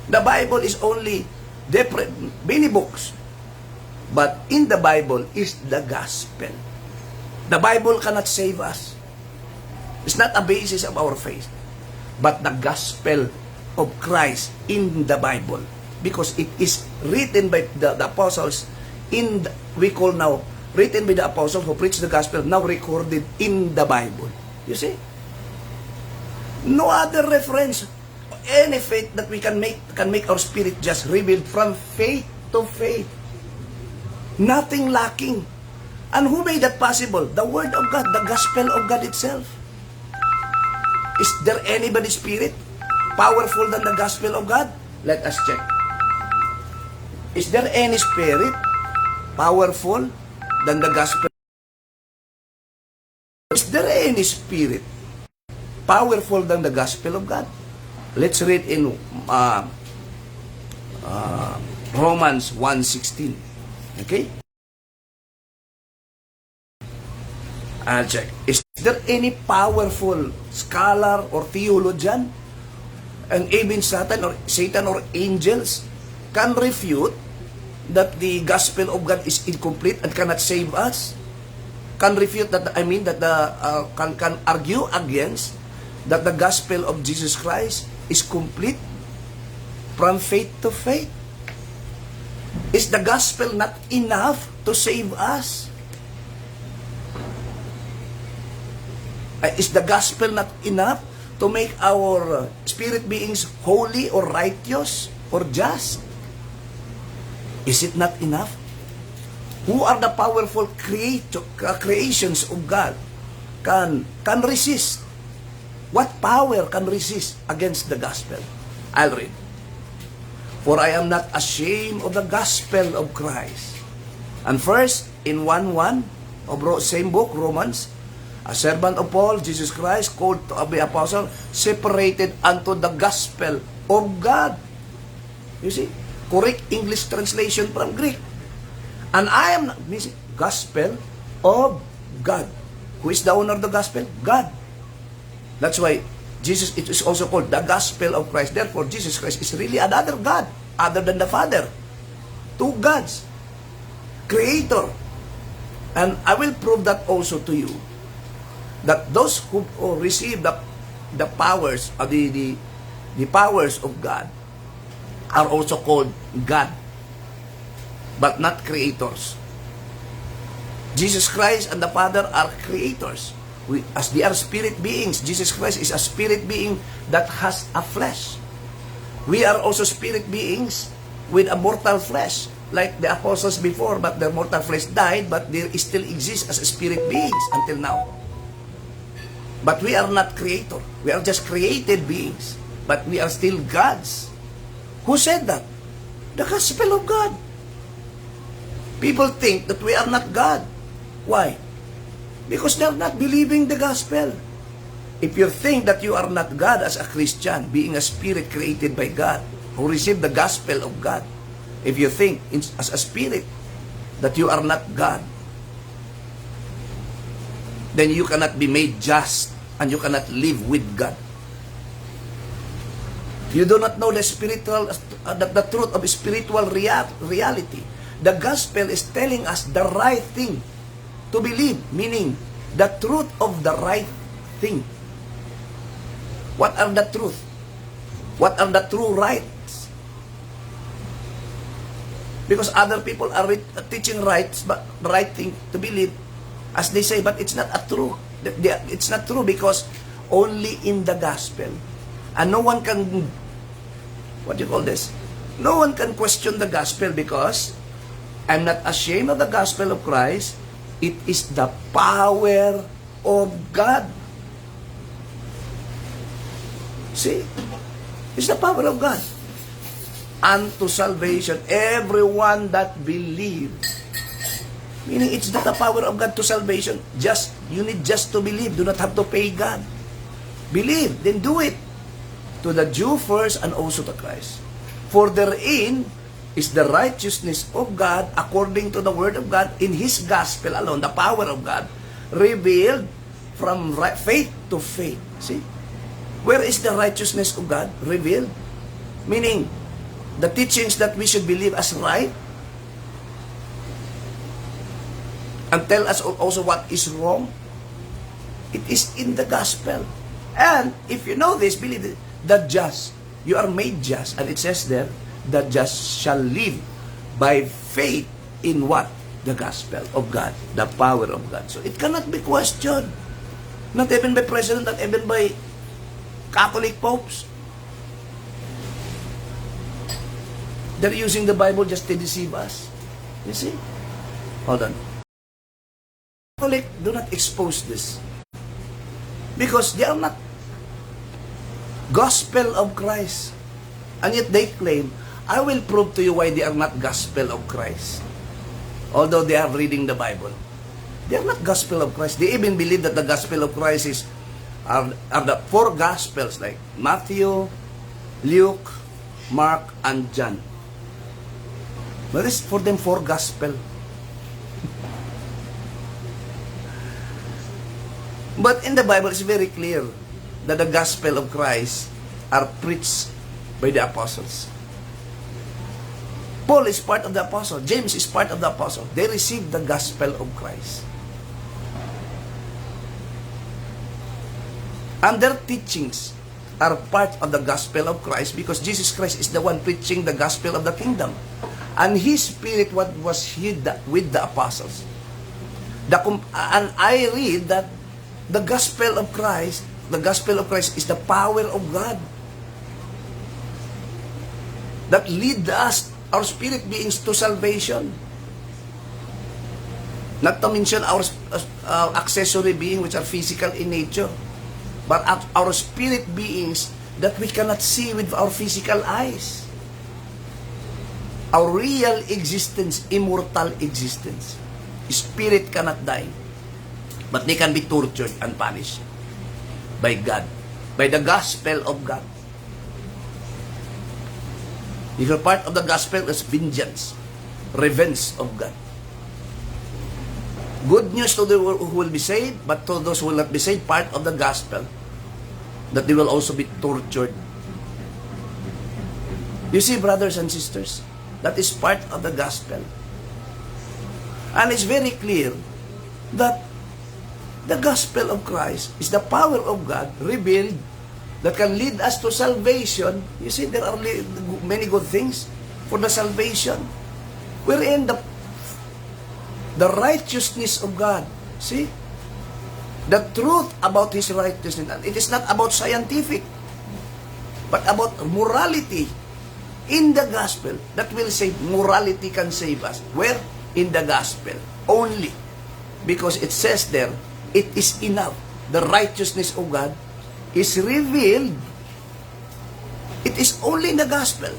The Bible is only many books, but in the Bible is the gospel. The Bible cannot save us. It's not a basis of our faith, but the gospel of Christ in the Bible, because it is written by the apostles written by the apostles who preach the gospel, now recorded in the Bible. You see? No other reference. Any faith that we can make our spirit just revealed from faith to faith. Nothing lacking. And who made that possible? The Word of God, the gospel of God itself. Is there anybody's spirit powerful than the gospel of God? Let us check. Is there any spirit powerful than the gospel? Is there any spirit powerful than the gospel of God? Let's read in Romans 1:16. Okay? I'll check. Is there any powerful scholar or theologian, and even Satan or angels can refute that the gospel of God is incomplete and cannot save us? Can refute that? Can argue against that the gospel of Jesus Christ is complete from faith to faith? Is the gospel not enough to save us? Is the gospel not enough to make our spirit beings holy or righteous or just? Is it not enough? Who are the powerful creations of God can resist? What power can resist against the gospel? I'll read. For I am not ashamed of the gospel of Christ. And first, in 1:1 of same book, Romans, a servant of Paul, Jesus Christ, called to be apostle, separated unto the gospel of God. You see? Correct English translation from Greek. And I am not, gospel of God. Who is the owner of the gospel? God. That's why Jesus, it is also called the gospel of Christ. Therefore, Jesus Christ is really another God other than the Father. Two gods. Creator. And I will prove that also to you. That those who receive the powers of the powers of God are also called God, but not creators. Jesus Christ and the Father are creators. As they are spirit beings, Jesus Christ is a spirit being that has a flesh. We are also spirit beings with a mortal flesh, like the apostles before, but their mortal flesh died, but they still exist as spirit beings until now. But we are not creator. We are just created beings, but we are still gods. Who said that? The gospel of God. People think that we are not God. Why? Because they are not believing the gospel. If you think that you are not God as a Christian, being a spirit created by God, who received the gospel of God, if you think as a spirit that you are not God, then you cannot be made just and you cannot live with God. You do not know the spiritual, the truth of spiritual reality. The gospel is telling us the right thing to believe, meaning the truth of the right thing. What are the truth? What are the true rights? Because other people are teaching rights, but right thing to believe, as they say, but it's not a true. It's not true because only in the gospel, and no one can, what do you call this? No one can question the gospel because I'm not ashamed of the gospel of Christ. It is the power of God. See? It's the power of God. Unto salvation, everyone that believes. Meaning, it's not the power of God to salvation. You need just to believe. Do not have to pay God. Believe, then do it. To the Jew first and also to Christ. For therein is the righteousness of God according to the word of God in His gospel alone, the power of God, revealed from faith to faith. See? Where is the righteousness of God revealed? Meaning, the teachings that we should believe as right, and tell us also what is wrong. It is in the gospel. And if you know this, believe it, the just, you are made just. And it says there, the just shall live by faith in what? The gospel of God, the power of God. So it cannot be questioned. Not even by president, not even by Catholic popes. They're using the Bible just to deceive us. You see? Hold on. Catholic, do not expose this. Because they are not gospel of Christ. And yet they claim, I will prove to you why they are not gospel of Christ. Although they are reading the Bible. They are not gospel of Christ. They even believe that the gospel of Christ are the four gospels like Matthew, Luke, Mark, and John. But it's for them four gospel. But in the Bible, it's very clear that the gospel of Christ are preached by the apostles. Paul is part of the apostle. James is part of the apostle. They received the gospel of Christ. And their teachings are part of the gospel of Christ because Jesus Christ is the one preaching the gospel of the kingdom. And His Spirit was hid with the apostles. And I read that the gospel of Christ is the power of God that lead us, our spirit beings, to salvation. Not to mention our accessory beings, which are physical in nature, but our spirit beings that we cannot see with our physical eyes. Our real existence, immortal existence. Spirit cannot die, but they can be tortured and punished by God, by the gospel of God. If a part of the gospel is vengeance, revenge of God. Good news to those who will be saved, but to those who will not be saved, part of the gospel, that they will also be tortured. You see, brothers and sisters, that is part of the gospel. And it's very clear that the gospel of Christ is the power of God revealed that can lead us to salvation. You see, there are many good things for the salvation. Wherein the righteousness of God, see? The truth about His righteousness. It is not about scientific, but about morality in the gospel that will save. Morality can save us. Where? In the gospel. Only. Because it says there, it is enough. The righteousness of God is revealed. It is only in the gospel,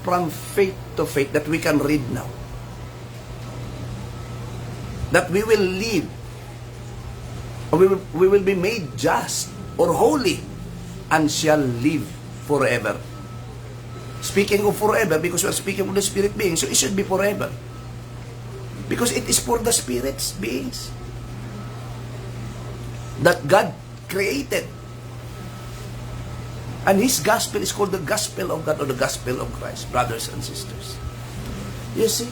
from faith to faith, that we can read now. That we will live, or we will be made just or holy, and shall live forever. Speaking of forever, because we are speaking of the spirit beings, so it should be forever. Because it is for the spirits beings that God created. And His gospel is called the gospel of God, or the gospel of Christ, brothers and sisters. You see?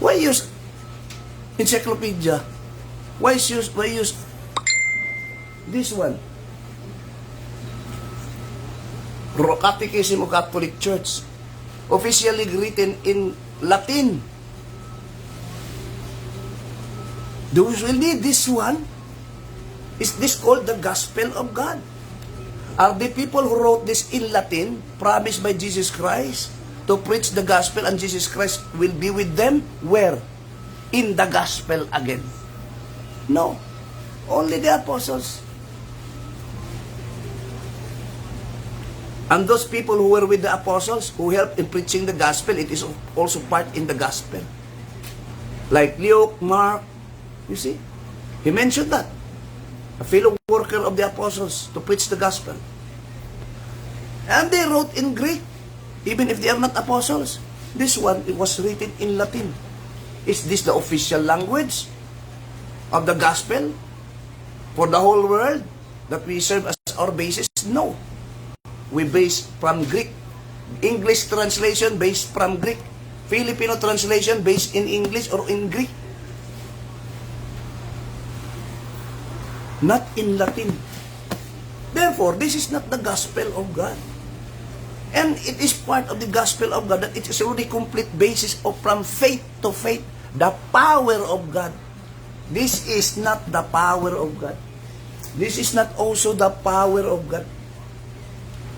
Why use encyclopedia? Why use this one? Catechism of Catholic Church, officially written in Latin. Those will need this one. Is this called the gospel of God? Are the people who wrote this in Latin promised by Jesus Christ to preach the gospel, and Jesus Christ will be with them? Where? In the gospel again. No. Only the apostles. And those people who were with the apostles, who helped in preaching the gospel, it is also part in the gospel. Like Luke, Mark, you see? He mentioned that. A fellow worker of the apostles to preach the gospel. And they wrote in Greek, even if they are not apostles. This one, it was written in Latin. Is this the official language of the gospel for the whole world that we serve as our basis? No. We base from Greek. English translation based from Greek. Filipino translation based in English or in Greek. Not in Latin. Therefore, this is not the gospel of God. And it is part of the gospel of God that it is a really complete basis of from faith to faith. The power of God. This is not the power of God. This is not also the power of God.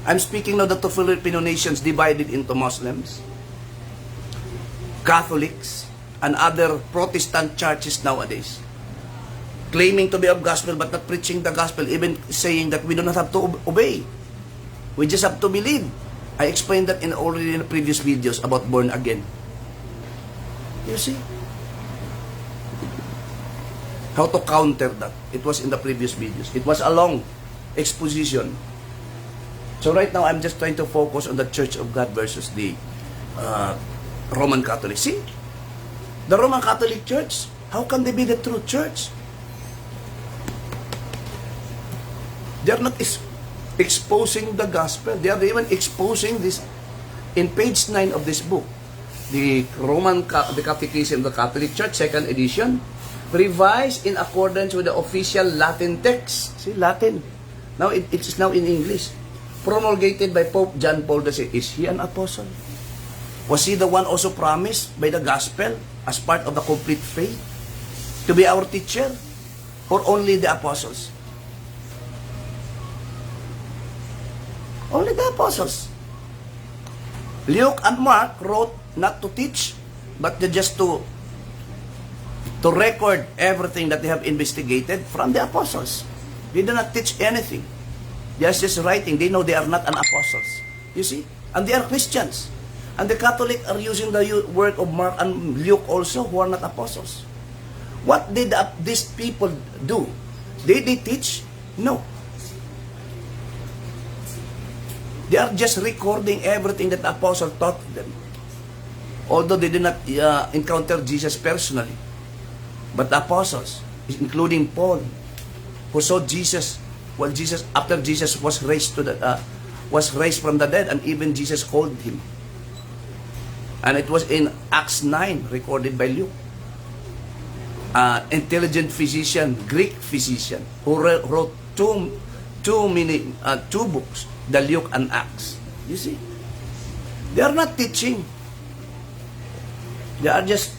I'm speaking now that the Filipino nations divided into Muslims, Catholics, and other Protestant churches nowadays, claiming to be of gospel but not preaching the gospel, even saying that we do not have to obey. We just have to believe. I explained that already in the previous videos about born again. You see? How to counter that. It was in the previous videos. It was a long exposition. So right now, I'm just trying to focus on the Church of God versus the Roman Catholic. See? The Roman Catholic Church, how can they be the true church? They are not exposing the gospel. They are even exposing this in page 9 of this book. The Catechism of the Catholic Church, 2nd edition, revised in accordance with the official Latin text. See, Latin. Now, it is now in English. Promulgated by Pope John Paul II. Is he an apostle? Was he the one also promised by the gospel as part of the complete faith? to be our teacher? Or only the apostles? Only the apostles. Luke and Mark wrote not to teach, but just to record everything that they have investigated from the apostles. They do not teach anything. They are just writing. They know they are not an apostles. You see? And they are Christians. And the Catholic are using the work of Mark and Luke also, who are not apostles. What did these people do? Did they teach? No. They are just recording everything that the apostle taught them. Although they did not encounter Jesus personally. But the apostles, including Paul, who saw Jesus, after Jesus was raised from the dead, and even Jesus called him. And it was in Acts 9, recorded by Luke. Intelligent physician, Greek physician, who wrote two books, the Luke and Acts. You see? They are not teaching. They are just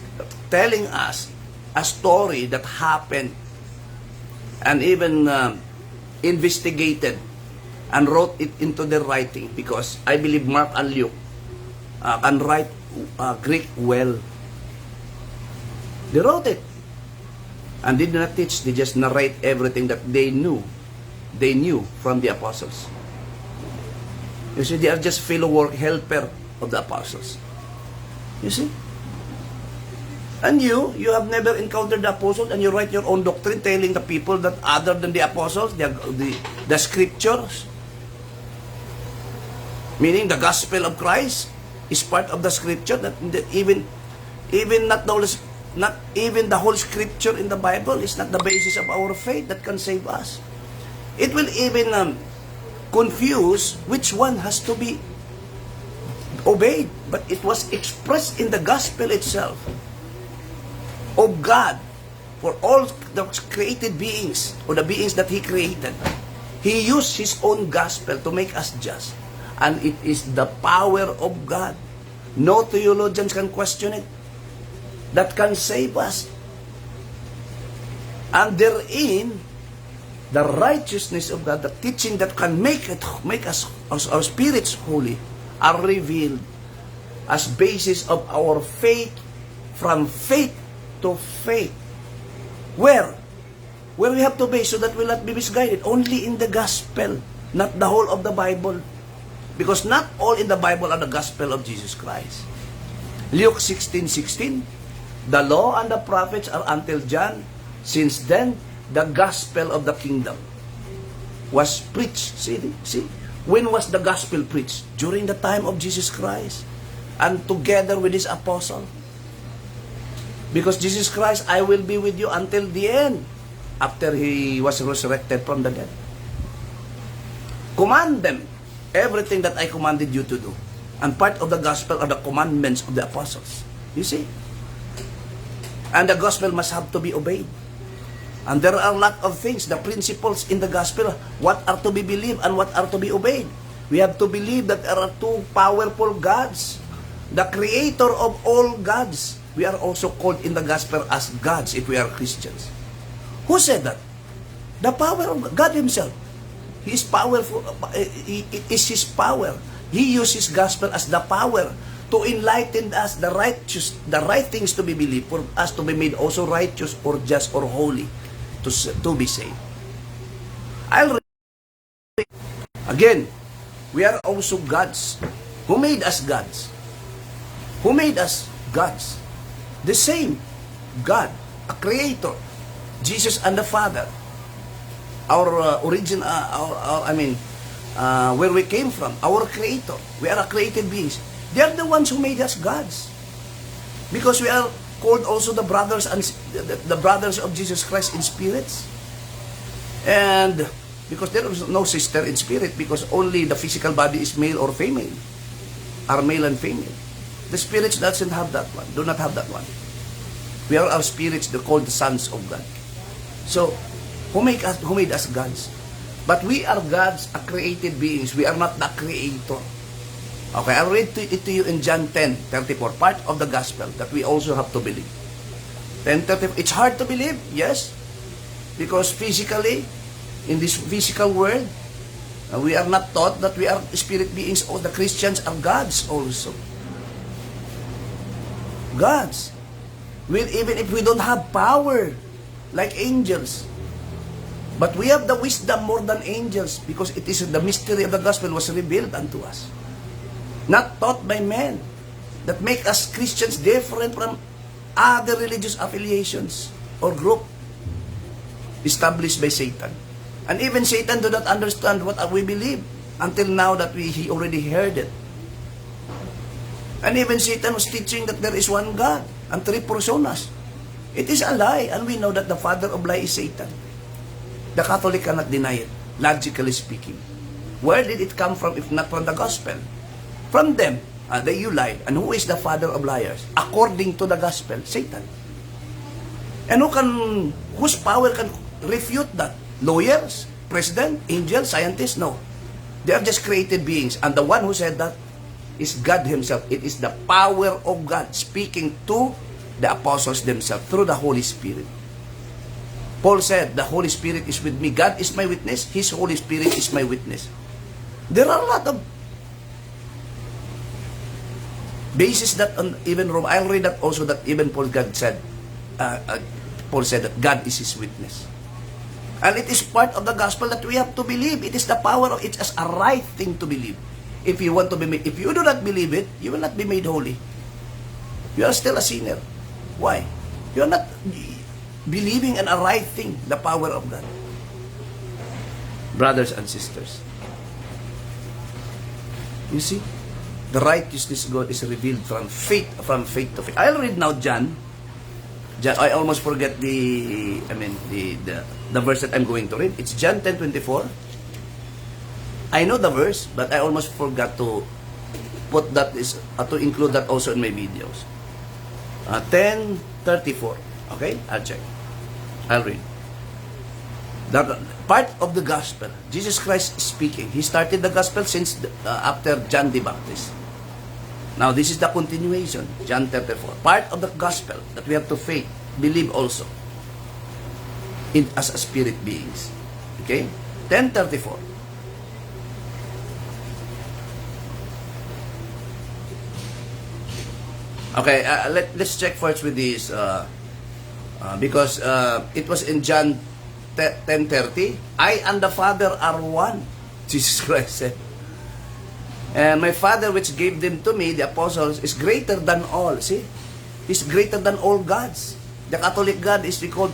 telling us a story that happened and even investigated and wrote it into their writing, because I believe Mark and Luke can write Greek well. They wrote it. And did not teach, they just narrate everything that they knew from the apostles. You see, they are just fellow helper of the apostles. You see? And you have never encountered the apostles, and you write your own doctrine telling the people that other than the apostles, the scriptures, meaning the gospel of Christ, is part of the scripture, that even not even the whole scripture in the Bible is not the basis of our faith that can save us. It will even confuse which one has to be obeyed. But it was expressed in the gospel itself of God for all the created beings, or the beings that He created. He used His own gospel to make us just. And it is the power of God. No theologians can question it. That can save us. And therein, the righteousness of God, the teaching that can make us, our spirits holy, are revealed as basis of our faith, from faith to faith. Where we have to base so that we will not be misguided? Only in the gospel, not the whole of the Bible. Because not all in the Bible are the gospel of Jesus Christ. Luke 16:16. The law and the prophets are until John. Since then, the gospel of the kingdom was preached. See? When was the gospel preached? During the time of Jesus Christ. And together with His apostle. Because Jesus Christ, I will be with you until the end. After He was resurrected from the dead. Command them everything that I commanded you to do. And part of the gospel are the commandments of the apostles. You see? And the gospel must have to be obeyed. And there are a lot of things, the principles in the gospel, what are to be believed and what are to be obeyed. We have to believe that there are two powerful gods, the creator of all gods. We are also called in the gospel as gods if we are Christians. Who said that? The power of God Himself. He is powerful. It is His power. He uses gospel as the power to enlighten us the right things to be believed, for us to be made also righteous or just or holy, to be saved. I'll read again. We are also gods. Who made us gods? Who made us gods? The same God, a creator, Jesus and the Father. Our origin, where we came from, our creator. We are a created beings. They are the ones who made us gods. Because we are called also the brothers of Jesus Christ in spirits. And because there is no sister in spirit, because only the physical body is male or female. Are male and female. The spirits doesn't have that one. Do not have that one. We are our spirits, they're called the sons of God. So, who made us gods? But we are gods, a created beings. We are not the creator. Okay, I'll read it to you in John 10:34, part of the gospel that we also have to believe. 10:30. It's hard to believe, yes. Because physically, in this physical world, we are not taught that we are spirit beings. All the Christians are gods also. Gods. Even if we don't have power like angels, but we have the wisdom more than angels, because it is the mystery of the gospel was revealed unto us, not taught by men, that make us Christians different from other religious affiliations or group established by Satan. And even Satan do not understand what we believe until now that he already heard it. And even Satan was teaching that there is one God and three personas. It is a lie, and we know that the father of lie is Satan. The Catholic cannot deny it, logically speaking. Where did it come from if not from the gospel? From them, you lied. And who is the father of liars? According to the gospel, Satan. And whose power can refute that? Lawyers, president, angels, scientists? No. They are just created beings. And the one who said that is God himself. It is the power of God speaking to the apostles themselves through the Holy Spirit. Paul said, the Holy Spirit is with me. God is my witness. His Holy Spirit is my witness. There are a lot of basis that even Rome, I'll read that also, that even Paul said that God is his witness. And it is part of the gospel that we have to believe. It is the power of it, as a right thing to believe. If you want to be made, if you do not believe it, you will not be made holy. You are still a sinner. Why? You are not believing in a right thing, the power of God. Brothers and sisters, you see, the righteousness of God is revealed from faith to faith. I'll read now John. I almost forget the verse that I'm going to read. It's John 10:24. I know the verse, but I almost forgot to put that to include that also in my videos. 10:34. Okay, I'll check. I'll read. The part of the gospel, Jesus Christ is speaking. He started the gospel since after John the Baptist. Now, this is the continuation, John 34. Part of the gospel that we have to faith, believe also, as a spirit beings. Okay? 10:34. Okay, let's check first with this, because it was in John 10:30. I and the Father are one, Jesus Christ said. And my Father which gave them to me, the apostles, is greater than all. See? He's greater than all gods. The Catholic God is called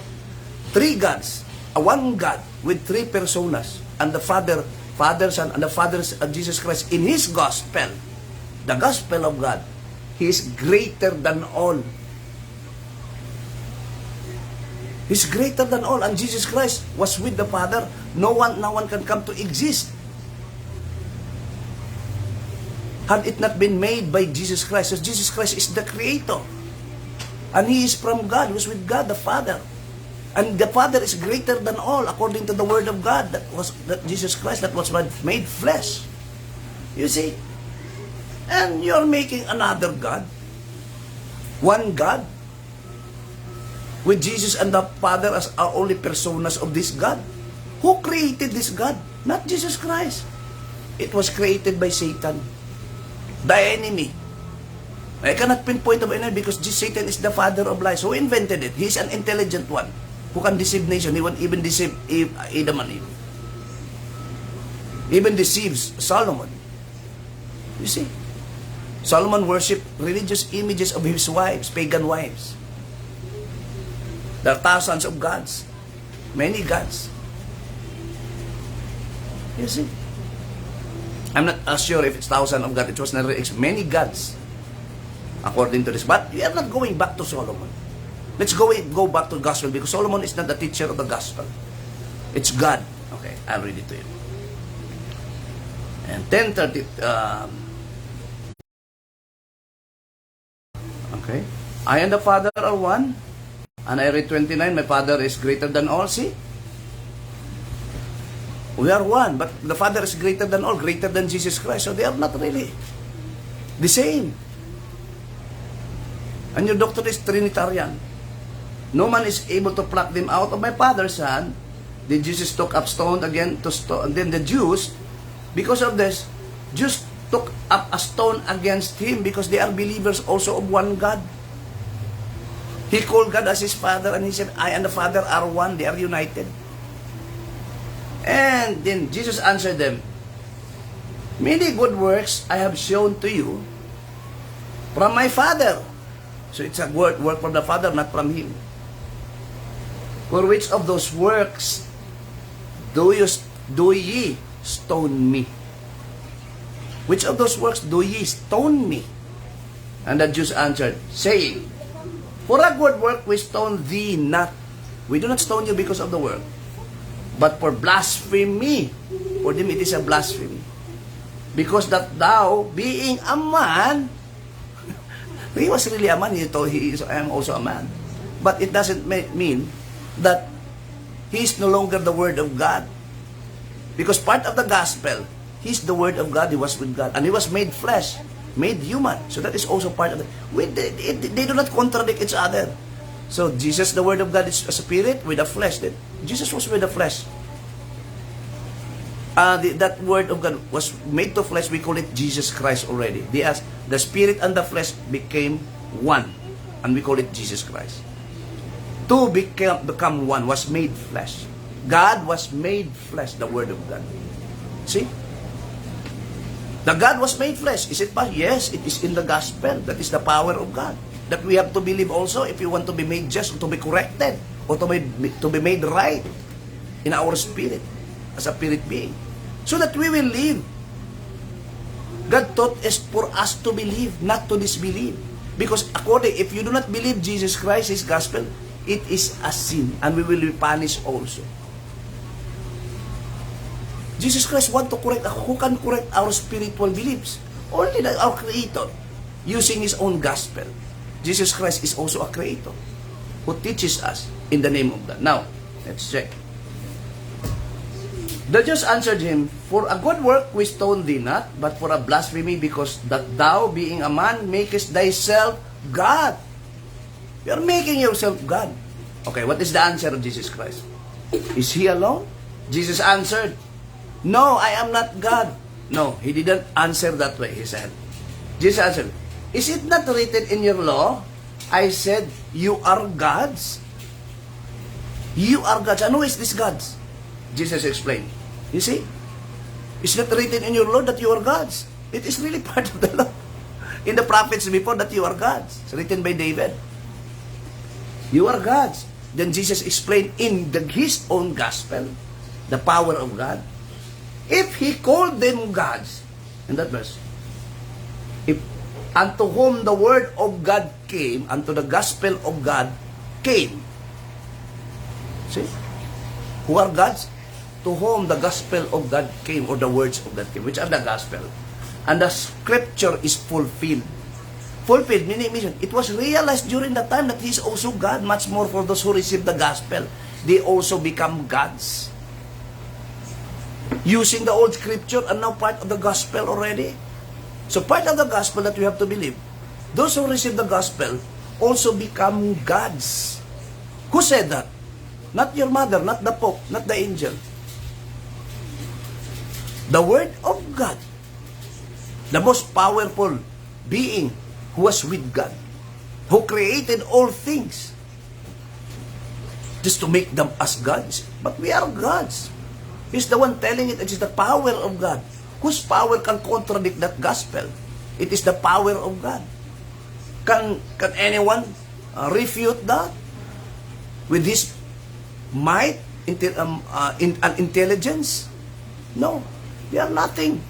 three gods. One God with three personas. And the Father, Son, and the Father, Jesus Christ, in His gospel, the gospel of God, He is greater than all. He's greater than all. And Jesus Christ was with the Father. No one can come to exist had it not been made by Jesus Christ. So Jesus Christ is the Creator. And He is from God, who is with God the Father. And the Father is greater than all, according to the Word of God, that Jesus Christ, that was made flesh. You see? And you're making another God. One God. With Jesus and the Father as our only personas of this God. Who created this God? Not Jesus Christ. It was created by Satan, the enemy. I cannot pinpoint of enemy because Satan is the father of lies. Who invented it? He's an intelligent one who can deceive nation. He won't even deceive Adam and Eve. Even deceives Solomon. You see? Solomon worshipped religious images of his wives, pagan wives. There are thousands of gods. Many gods. You see? I'm not sure if it's thousands of gods. It was never many gods, according to this. But we are not going back to Solomon. Let's go back to the gospel, because Solomon is not the teacher of the gospel. It's God. Okay, I'll read it to you. And 10:30. Okay. I and the Father are one. And I read 29. My Father is greater than all. See? We are one, but the Father is greater than all, greater than Jesus Christ. So they are not really the same. And your doctrine is Trinitarian. No man is able to pluck them out of my Father's hand. Then Jesus took up stone again to stone. And then the Jews, because of this, Jews took up a stone against him because they are believers also of one God. He called God as his Father, and he said, I and the Father are one. They are united. And then Jesus answered them, many good works I have shown to you from my Father. So it's a work from the Father, not from him. For which of those works do ye stone me? Which of those works do ye stone me? And the Jews answered, saying, for a good work we stone thee not. We do not stone you because of the work, but for blasphemy. For them it is a blasphemy. Because that thou, being a man, he was really a man, he told I am also a man. But it doesn't mean that he is no longer the Word of God. Because part of the gospel, he is the Word of God, he was with God. And he was made flesh, made human. So that is also part of it. They do not contradict each other. So Jesus, the Word of God, is a spirit with a flesh. Jesus was with the flesh. That Word of God was made to flesh. We call it Jesus Christ already. The spirit and the flesh became one. And we call it Jesus Christ. Two become one, was made flesh. God was made flesh, the Word of God. See? The God was made flesh. Is it possible? Yes, it is in the gospel. That is the power of God. That we have to believe also if you want to be made just, or to be corrected, or to be made right in our spirit, as a spirit being. So that we will live. God taught us for us to believe, not to disbelieve. Because if you do not believe Jesus Christ, His gospel, it is a sin, and we will be punished also. Jesus Christ want to correct. Who can correct our spiritual beliefs? Only our Creator, using His own gospel. Jesus Christ is also a Creator who teaches us in the name of God. Now, let's check. The Jews answered him, for a good work we stone thee not, but for a blasphemy, because that thou, being a man, makest thyself God. You are making yourself God. Okay, what is the answer of Jesus Christ? Is He alone? Jesus answered, no, I am not God. No, He didn't answer that way. He said, Jesus answered, is it not written in your law? I said, you are gods. You are gods. And who is this gods? Jesus explained. You see? It's not written in your law that you are gods. It is really part of the law. In the prophets before that you are gods. It's written by David. You are gods. Then Jesus explained in His own gospel the power of God. If He called them gods, in that verse, if unto whom the word of God came, unto the gospel of God came. See? Who are gods? To whom the gospel of God came, or the words of God came, which are the gospel. And the scripture is fulfilled. Fulfilled, meaning it was realized during the time that He is also God, much more for those who receive the gospel. They also become gods. Using the old scripture and now part of the gospel already. So part of the gospel that we have to believe, those who receive the gospel also become gods. Who said that? Not your mother, not the Pope, not the angel. The Word of God, the most powerful being who was with God, who created all things, just to make them as gods. But we are gods. He's the one telling it. It is the power of God. Whose power can contradict that gospel? It is the power of God. Can anyone refute that with his might and intelligence? No, they are nothing.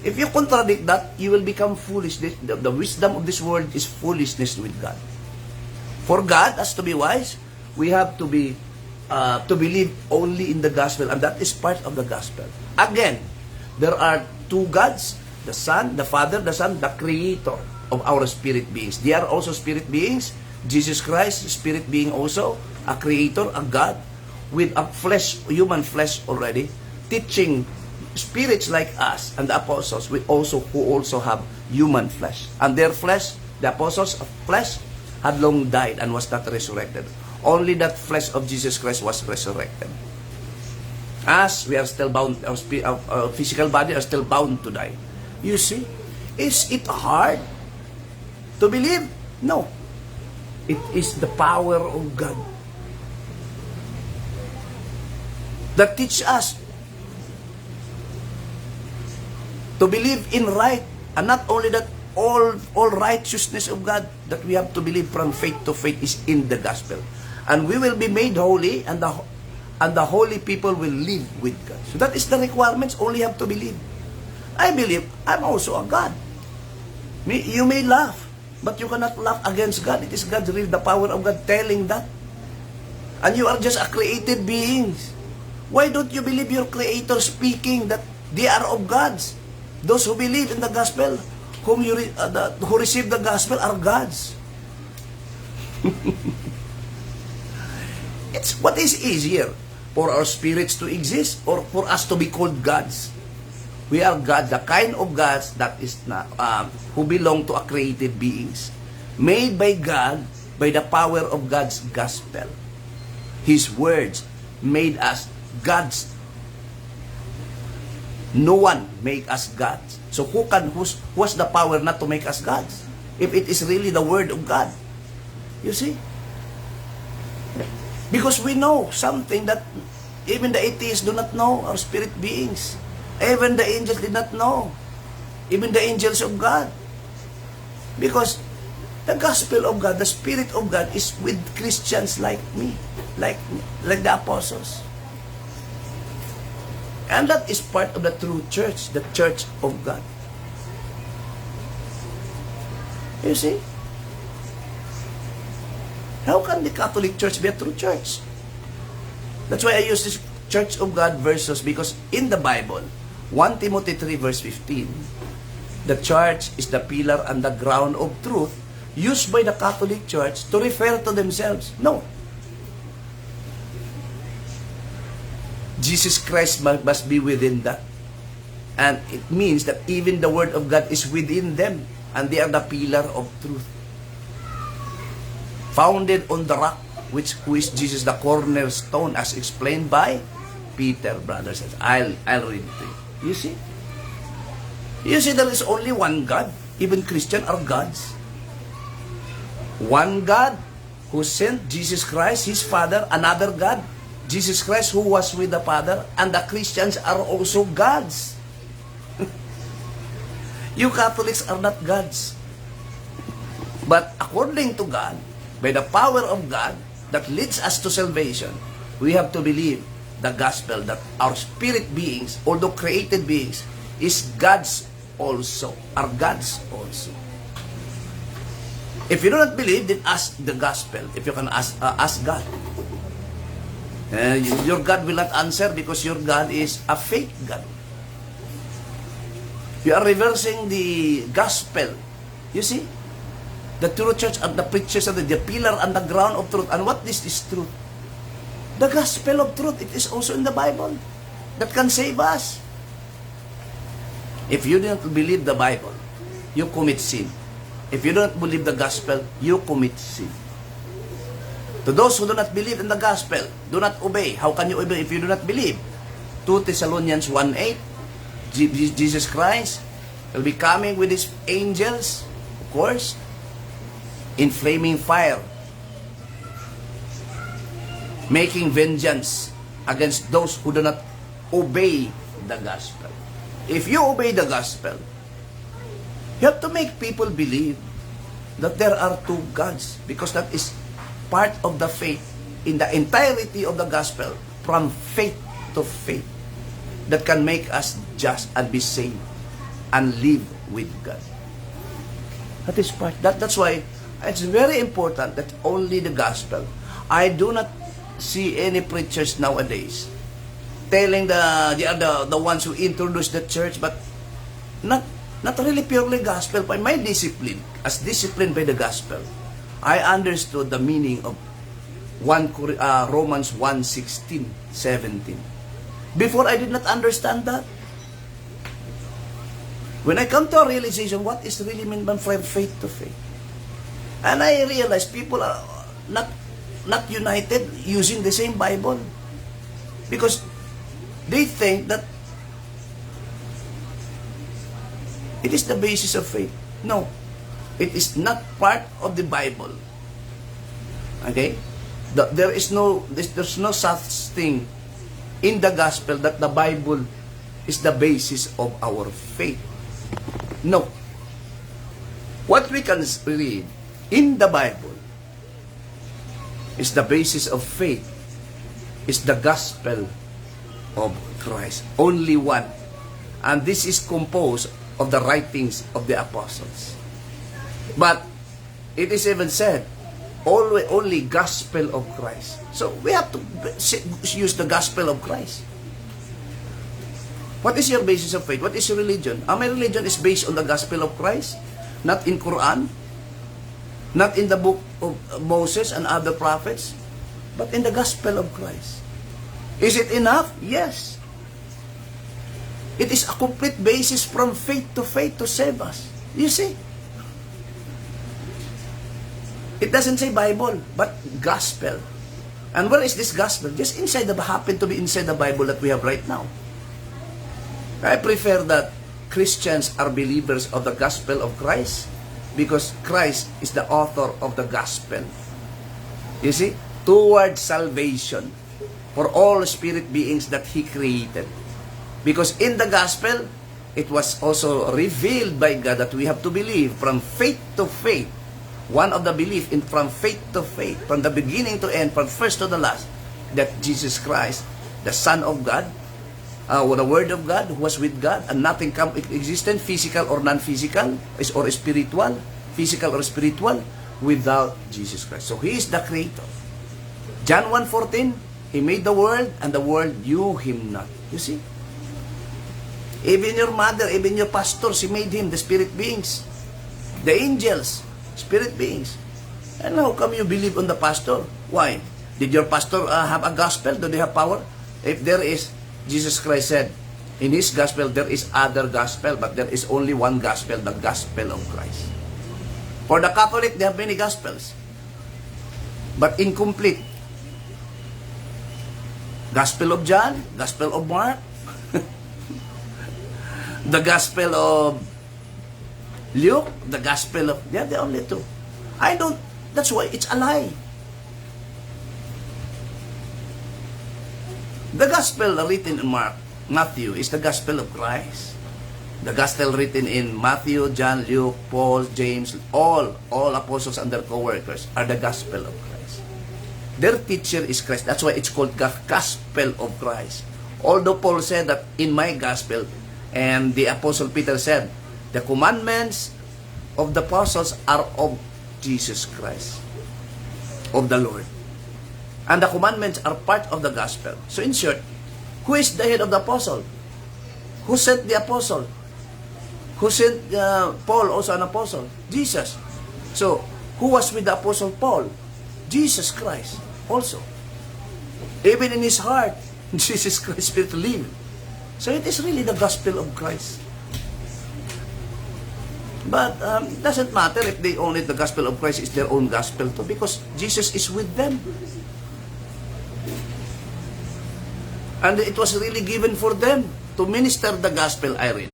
If you contradict that, you will become foolish. The wisdom of this world is foolishness with God. For God, as to be wise, we have to believe only in the gospel, and that is part of the gospel. Again, there are two gods, the Son, the Father, the Son, the Creator of our spirit beings. They are also spirit beings. Jesus Christ, spirit being also, a Creator, a God, with a flesh, human flesh already, teaching spirits like us and the apostles, who also have human flesh. And their flesh, the apostles of flesh, had long died and was not resurrected. Only that flesh of Jesus Christ was resurrected. As we are still bound, our physical body are still bound to die. You see? Is it hard to believe? No. It is the power of God that teach us to believe in right, and not only that, all righteousness of God that we have to believe from faith to faith is in the gospel, and we will be made holy, and the holy people will live with God. So that is the requirements. Only have to believe. I believe I'm also a God. You may laugh, but you cannot laugh against God. It is God's real, the power of God telling that, and you are just a created beings. Why don't you believe your Creator speaking that they are of God's? Those who believe in the gospel, who receive the gospel are God's. It's what is easier, for our spirits to exist or for us to be called gods? We are God, the kind of gods that is not, who belong to a created beings, made by God by the power of God's gospel. His words made us gods. No one make us gods. So who's the power not to make us gods? If it is really the word of God. You see? Because we know something that even the atheists do not know, our spirit beings. Even the angels did not know. Even the angels of God. Because the gospel of God, the Spirit of God is with Christians like me, like the apostles. And that is part of the true church, the church of God. You see? How can the Catholic Church be a true church? That's why I use this Church of God verses, because in the Bible, 1 Timothy 3 verse 15, the church is the pillar and the ground of truth used by the Catholic Church to refer to themselves. No. Jesus Christ must be within that. And it means that even the Word of God is within them. And they are the pillar of truth. Founded on the rock, who is Jesus, the cornerstone, as explained by Peter, brothers. I'll read it to you. You see? You see, there is only one God. Even Christians are gods. One God who sent Jesus Christ, His Father, another God, Jesus Christ who was with the Father, and the Christians are also gods. You Catholics are not gods. But according to God, by the power of God that leads us to salvation, we have to believe the gospel that our spirit beings, although created beings, is gods also, are gods also. If you do not believe, then ask the gospel. If you can ask God. Your God will not answer because your God is a fake God. You are reversing the gospel. You see? The true church and the preachers are the pillar and the ground of truth. And what is this truth? The gospel of truth. It is also in the Bible that can save us. If you do not believe the Bible, you commit sin. If you do not believe the gospel, you commit sin. To those who do not believe in the gospel, do not obey. How can you obey if you do not believe? 2 Thessalonians 1:8, Jesus Christ will be coming with His angels, of course, in flaming fire, making vengeance against those who do not obey the gospel. If you obey the gospel, you have to make people believe that there are two gods, because that is part of the faith in the entirety of the gospel, from faith to faith, that can make us just and be saved and live with God. That is part. That's why it's very important that only the gospel. I do not see any preachers nowadays telling the ones who introduce the church, but not really purely gospel. By my discipline, as disciplined by the gospel, I understood the meaning of Romans 1:16, 17. Before, I did not understand that. When I come to a realization, what is really meant by from faith to faith? And I realized people are not not united using the same Bible. Because they think that it is the basis of faith. No. It is not part of the Bible. Okay? There's no such thing in the gospel that the Bible is the basis of our faith. No. What we can read in the Bible is the basis of faith, is the gospel of Christ. Only one. And this is composed of the writings of the apostles. But it is even said, only gospel of Christ. So we have to use the gospel of Christ. What is your basis of faith? What is your religion? My religion is based on the gospel of Christ, not in Quran, not in the book of Moses and other prophets, but in the gospel of Christ. Is it enough? Yes. It is a complete basis from faith to save us. You see? It doesn't say Bible, but gospel. And where is this gospel? Just happen to be inside the Bible that we have right now. I prefer that Christians are believers of the gospel of Christ because Christ is the author of the gospel. You see? Toward salvation for all spirit beings that He created. Because in the gospel, it was also revealed by God that we have to believe from faith to faith. One of the belief in from faith to faith, from the beginning to end, from first to the last, that Jesus Christ, the Son of God, the Word of God, who was with God, and nothing come existent, physical or non-physical, or spiritual, physical or spiritual, without Jesus Christ. So He is the Creator. John 1:14, He made the world, and the world knew Him not. You see? Even your mother, even your pastor, He made Him, the spirit beings. The angels, spirit beings. And how come you believe on the pastor? Why? Did your pastor have a gospel? Do they have power? If there is, Jesus Christ said, in His gospel, there is other gospel, but there is only one gospel, the gospel of Christ. For the Catholic, they have many gospels, but incomplete. Gospel of John, Gospel of Mark, the Gospel of Luke, the Gospel of... They're the only two. That's why it's a lie. The Gospel written in Matthew is the Gospel of Christ. The Gospel written in Matthew, John, Luke, Paul, James, all apostles and their co-workers are the Gospel of Christ. Their teacher is Christ. That's why it's called Gospel of Christ. Although Paul said that in my Gospel, and the Apostle Peter said, the commandments of the apostles are of Jesus Christ, of the Lord. And the commandments are part of the gospel. So in short, who is the head of the apostle? Who sent the apostle? Who sent Paul, also an apostle? Jesus. So, who was with the apostle Paul? Jesus Christ also. Even in his heart, Jesus Christ Spirit live. So it is really the gospel of Christ. But it doesn't matter if they own it, the gospel of Christ is their own gospel too, because Jesus is with them. And it was really given for them to minister the gospel. I read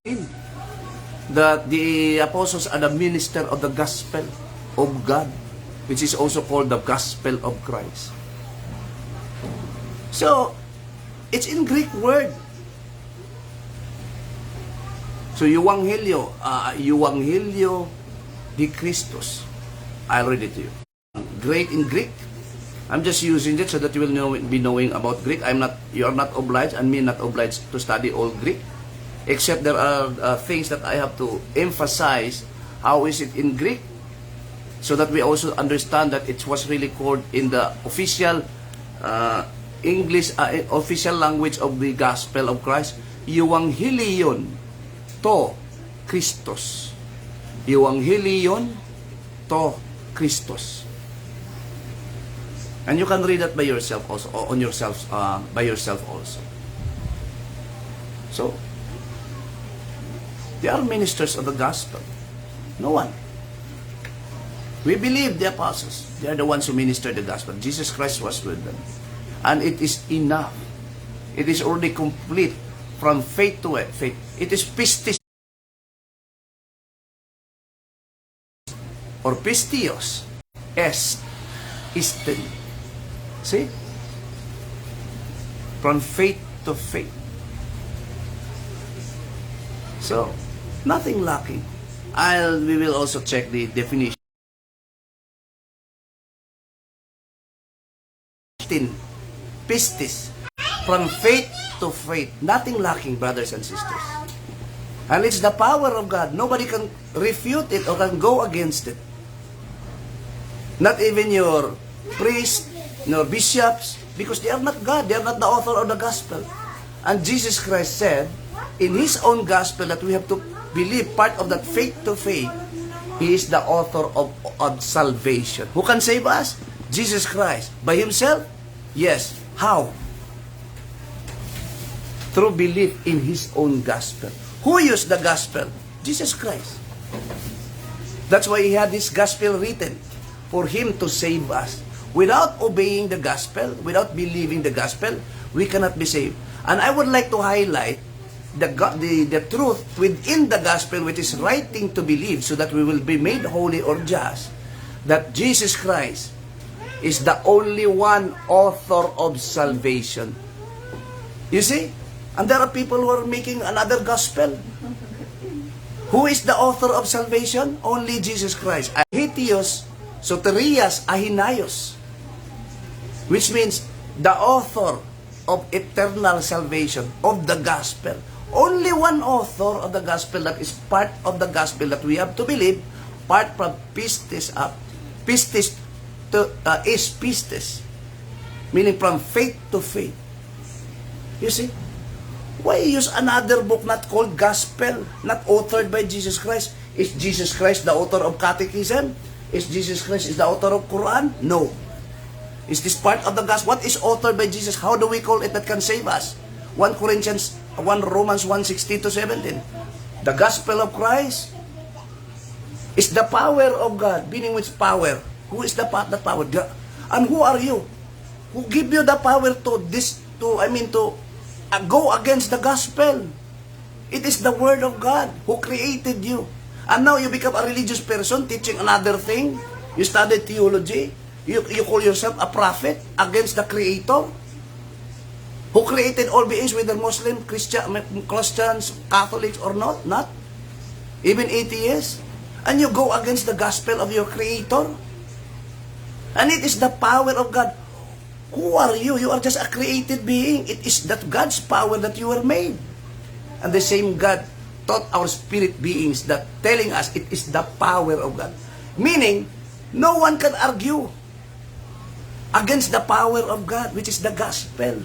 that the apostles are the minister of the gospel of God, which is also called the gospel of Christ. So, it's in Greek word. So, Euanghelio de Christus. I'll read it to you. Great in Greek. I'm just using it so that you will be knowing about Greek. You are not obliged, and me not obliged to study all Greek. Except there are things that I have to emphasize. How is it in Greek? So that we also understand that it was really called in the official English, official language of the Gospel of Christ, Euangelion to Christos. Euangelion to Christos. And you can read that by yourself also, or on yourself, by yourself also. So, they are ministers of the gospel. No one. We believe the apostles. They are the ones who ministered the gospel. Jesus Christ was with them. And it is enough. It is already complete from faith to faith. It is pistis or pistios. Isten. See? From faith to faith. So, nothing lacking. We will also check the definition. Pistis. From faith to faith. Nothing lacking, brothers and sisters. And it's the power of God. Nobody can refute it or can go against it. Not even your priests, nor bishops, because they are not God. They are not the author of the gospel. And Jesus Christ said, in His own gospel, that we have to believe part of that faith to faith. He is the author of salvation. Who can save us? Jesus Christ. By Himself? Yes. How? Through belief in His own gospel. Who used the gospel? Jesus Christ. That's why He had this gospel written, for Him to save us. Without obeying the gospel, without believing the gospel, we cannot be saved. And I would like to highlight the truth within the gospel, which is right thing to believe, so that we will be made holy or just, that Jesus Christ is the only one author of salvation. You see? And there are people who are making another gospel. Who is the author of salvation? Only Jesus Christ. Ahitios, Soterias, Ahinaios. Which means the author of eternal salvation, of the gospel. Only one author of the gospel that is part of the gospel that we have to believe, part from pistis up. Pistis to, is pistis. Meaning from faith to faith. You see? Why use another book not called gospel, not authored by Jesus Christ? Is Jesus Christ the author of catechism? Is Jesus Christ the author of Quran? No. Is this part of the gospel? What is authored by Jesus? How do we call it that can save us? 1 Romans 1:16 to 17. The gospel of Christ is the power of God. Meaning which power? Who is the power? God. And who are you? Who give you the power to go against the gospel? It is the word of God who created you. And now you become a religious person teaching another thing. You study theology. You call yourself a prophet against the Creator who created all beings, whether Muslim, Christians, Catholics or not, even atheists. And you go against the gospel of your Creator. And it is the power of God. Who are you? You are just a created being. It is that God's power that you were made. And the same God taught our spirit beings that telling us it is the power of God. Meaning, no one can argue against the power of God, which is the gospel.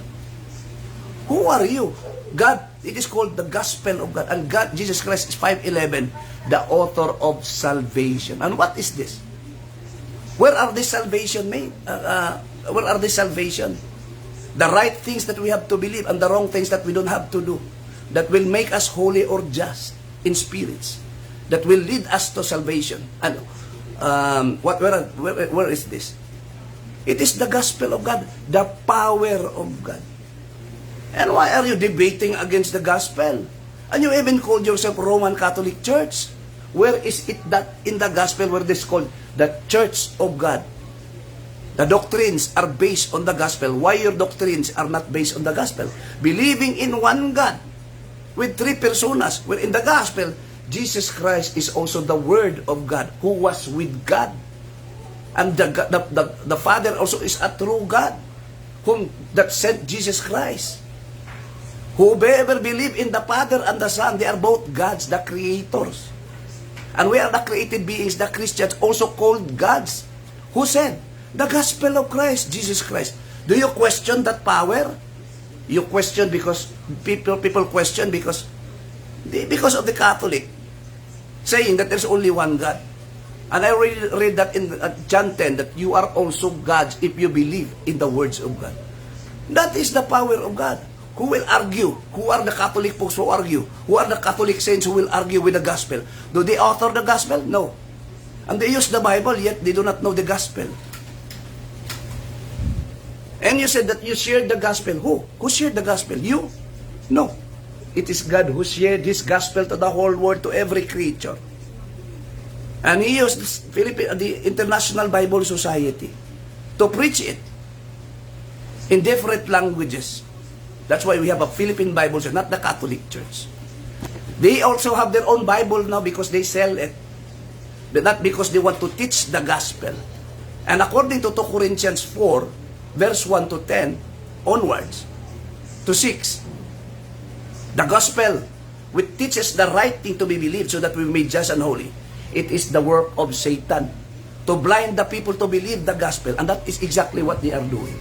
Who are you? God, it is called the gospel of God. And God, Jesus Christ is 5:11, the author of salvation. And what is this? Where are this salvation made? Where are this salvation? The right things that we have to believe and the wrong things that we don't have to do. That will make us holy or just in spirits. That will lead us to salvation. And where is this? It is the gospel of God, the power of God. And why are you debating against the gospel? And you even called yourself Roman Catholic Church. Where is it that in the gospel where this called the Church of God? The doctrines are based on the gospel. Why your doctrines are not based on the gospel? Believing in one God with three personas. Where in the gospel, Jesus Christ is also the Word of God who was with God. And the Father also is a true God whom that sent Jesus Christ. Whoever believe in the Father and the Son, they are both gods, the creators. And we are the created beings, the Christians, also called gods. Who said? The gospel of Christ, Jesus Christ. Do you question that power? You question because people question because of the Catholic saying that there's only one God. And I read that in John 10 that you are also gods if you believe in the words of God. That is the power of God. Who will argue? Who are the Catholic folks who argue? Who are the Catholic saints who will argue with the gospel? Do they author the gospel? No. And they use the Bible, yet they do not know the gospel. And you said that you shared the gospel. Who? Who shared the gospel? You? No. It is God who shared His gospel to the whole world, to every creature. And He used the International Bible Society to preach it in different languages. That's why we have a Philippine Bible Church, not the Catholic Church. They also have their own Bible now because they sell it, but not because they want to teach the gospel. And according to 2 Corinthians 4, verse 1 to 10, onwards, to 6, the gospel, which teaches the right thing to be believed so that we may be just and holy, it is the work of Satan to blind the people to believe the gospel, and that is exactly what they are doing.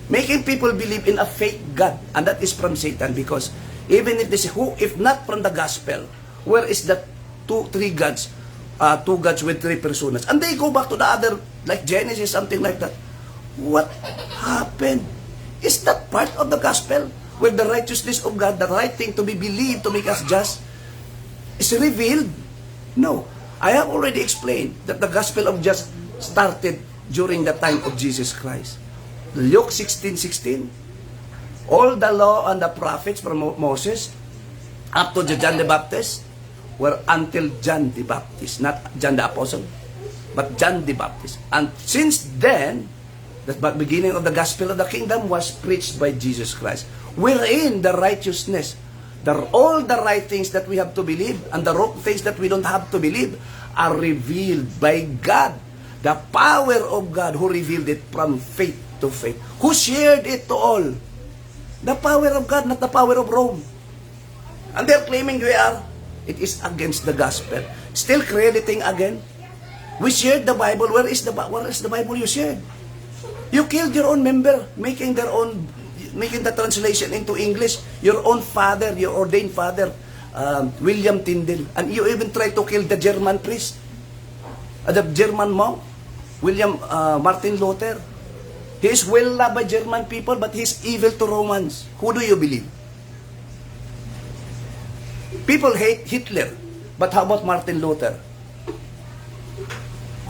Making people believe in a fake God, and that is from Satan, because even if they say, who, if not from the gospel, where is the three gods, two gods with three personas? And they go back to the other, like Genesis, something like that. What happened? Is that part of the gospel? Where the righteousness of God, the right thing to be believed, to make us just, is revealed? No. I have already explained that the gospel of just started during the time of Jesus Christ. Luke 16:16. All the law and the prophets from Moses up to John the Baptist were until John the Baptist, not John the Apostle, but John the Baptist. And since then, the beginning of the gospel of the kingdom was preached by Jesus Christ, wherein the righteousness, all the right things that we have to believe and the wrong things that we don't have to believe are revealed by God. The power of God who revealed it from faith to faith. Who shared it to all? The power of God, not the power of Rome. And they're claiming it is against the gospel. Still crediting again. We shared the Bible. Where is the Bible you shared? You killed your own member, making the translation into English. Your own father, your ordained father, William Tyndale. And you even tried to kill the German priest, the German monk, Martin Luther. He is well loved by German people, but he is evil to Romans. Who do you believe? People hate Hitler, but how about Martin Luther?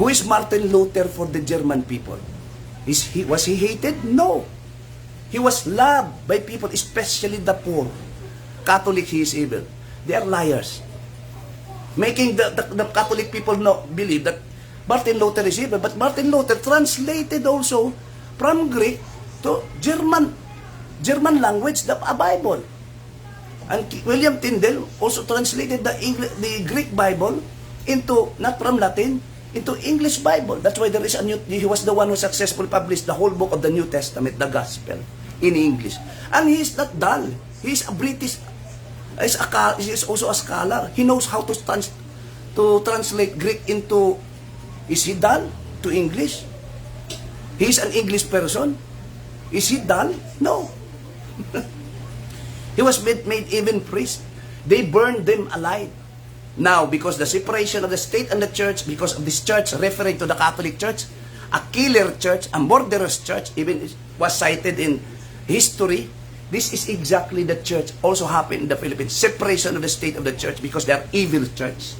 Who is Martin Luther for the German people? Was he hated? No. He was loved by people, especially the poor. Catholic, he is evil. They are liars. Making the Catholic people believe that Martin Luther is evil, but Martin Luther translated also from Greek to German language, a Bible. And William Tyndale also translated the Greek Bible into, not from Latin, into English Bible. That's why he was the one who successfully published the whole book of the New Testament, the Gospel, in English. And he is not dull. He is a British, he is also a scholar. He knows how to translate Greek into, is he dull to English? He is an English person. Is he dull? No. He was made even priest. They burned them alive. Now, because the separation of the state and the church, because of this church referring to the Catholic Church, a killer church, a murderous church, even was cited in history. This is exactly the church also happened in the Philippines. Separation of the state of the church because they are evil church.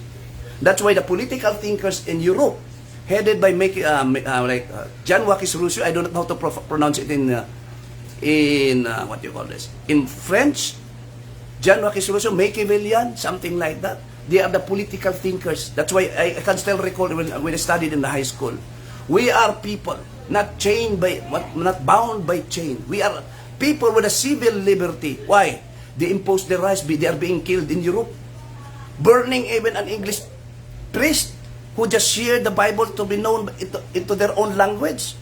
That's why the political thinkers in Europe, headed by John Joachim Rousseau, I don't know how to pronounce it in what do you call this? In French, John Joachim Rousseau, Machiavellian, something like that. They are the political thinkers. That's why I can still recall when I studied in the high school. We are people not bound by chain. We are people with a civil liberty. Why? They impose their rights. They are being killed in Europe, burning even an English priest who just shared the Bible to be known into their own language.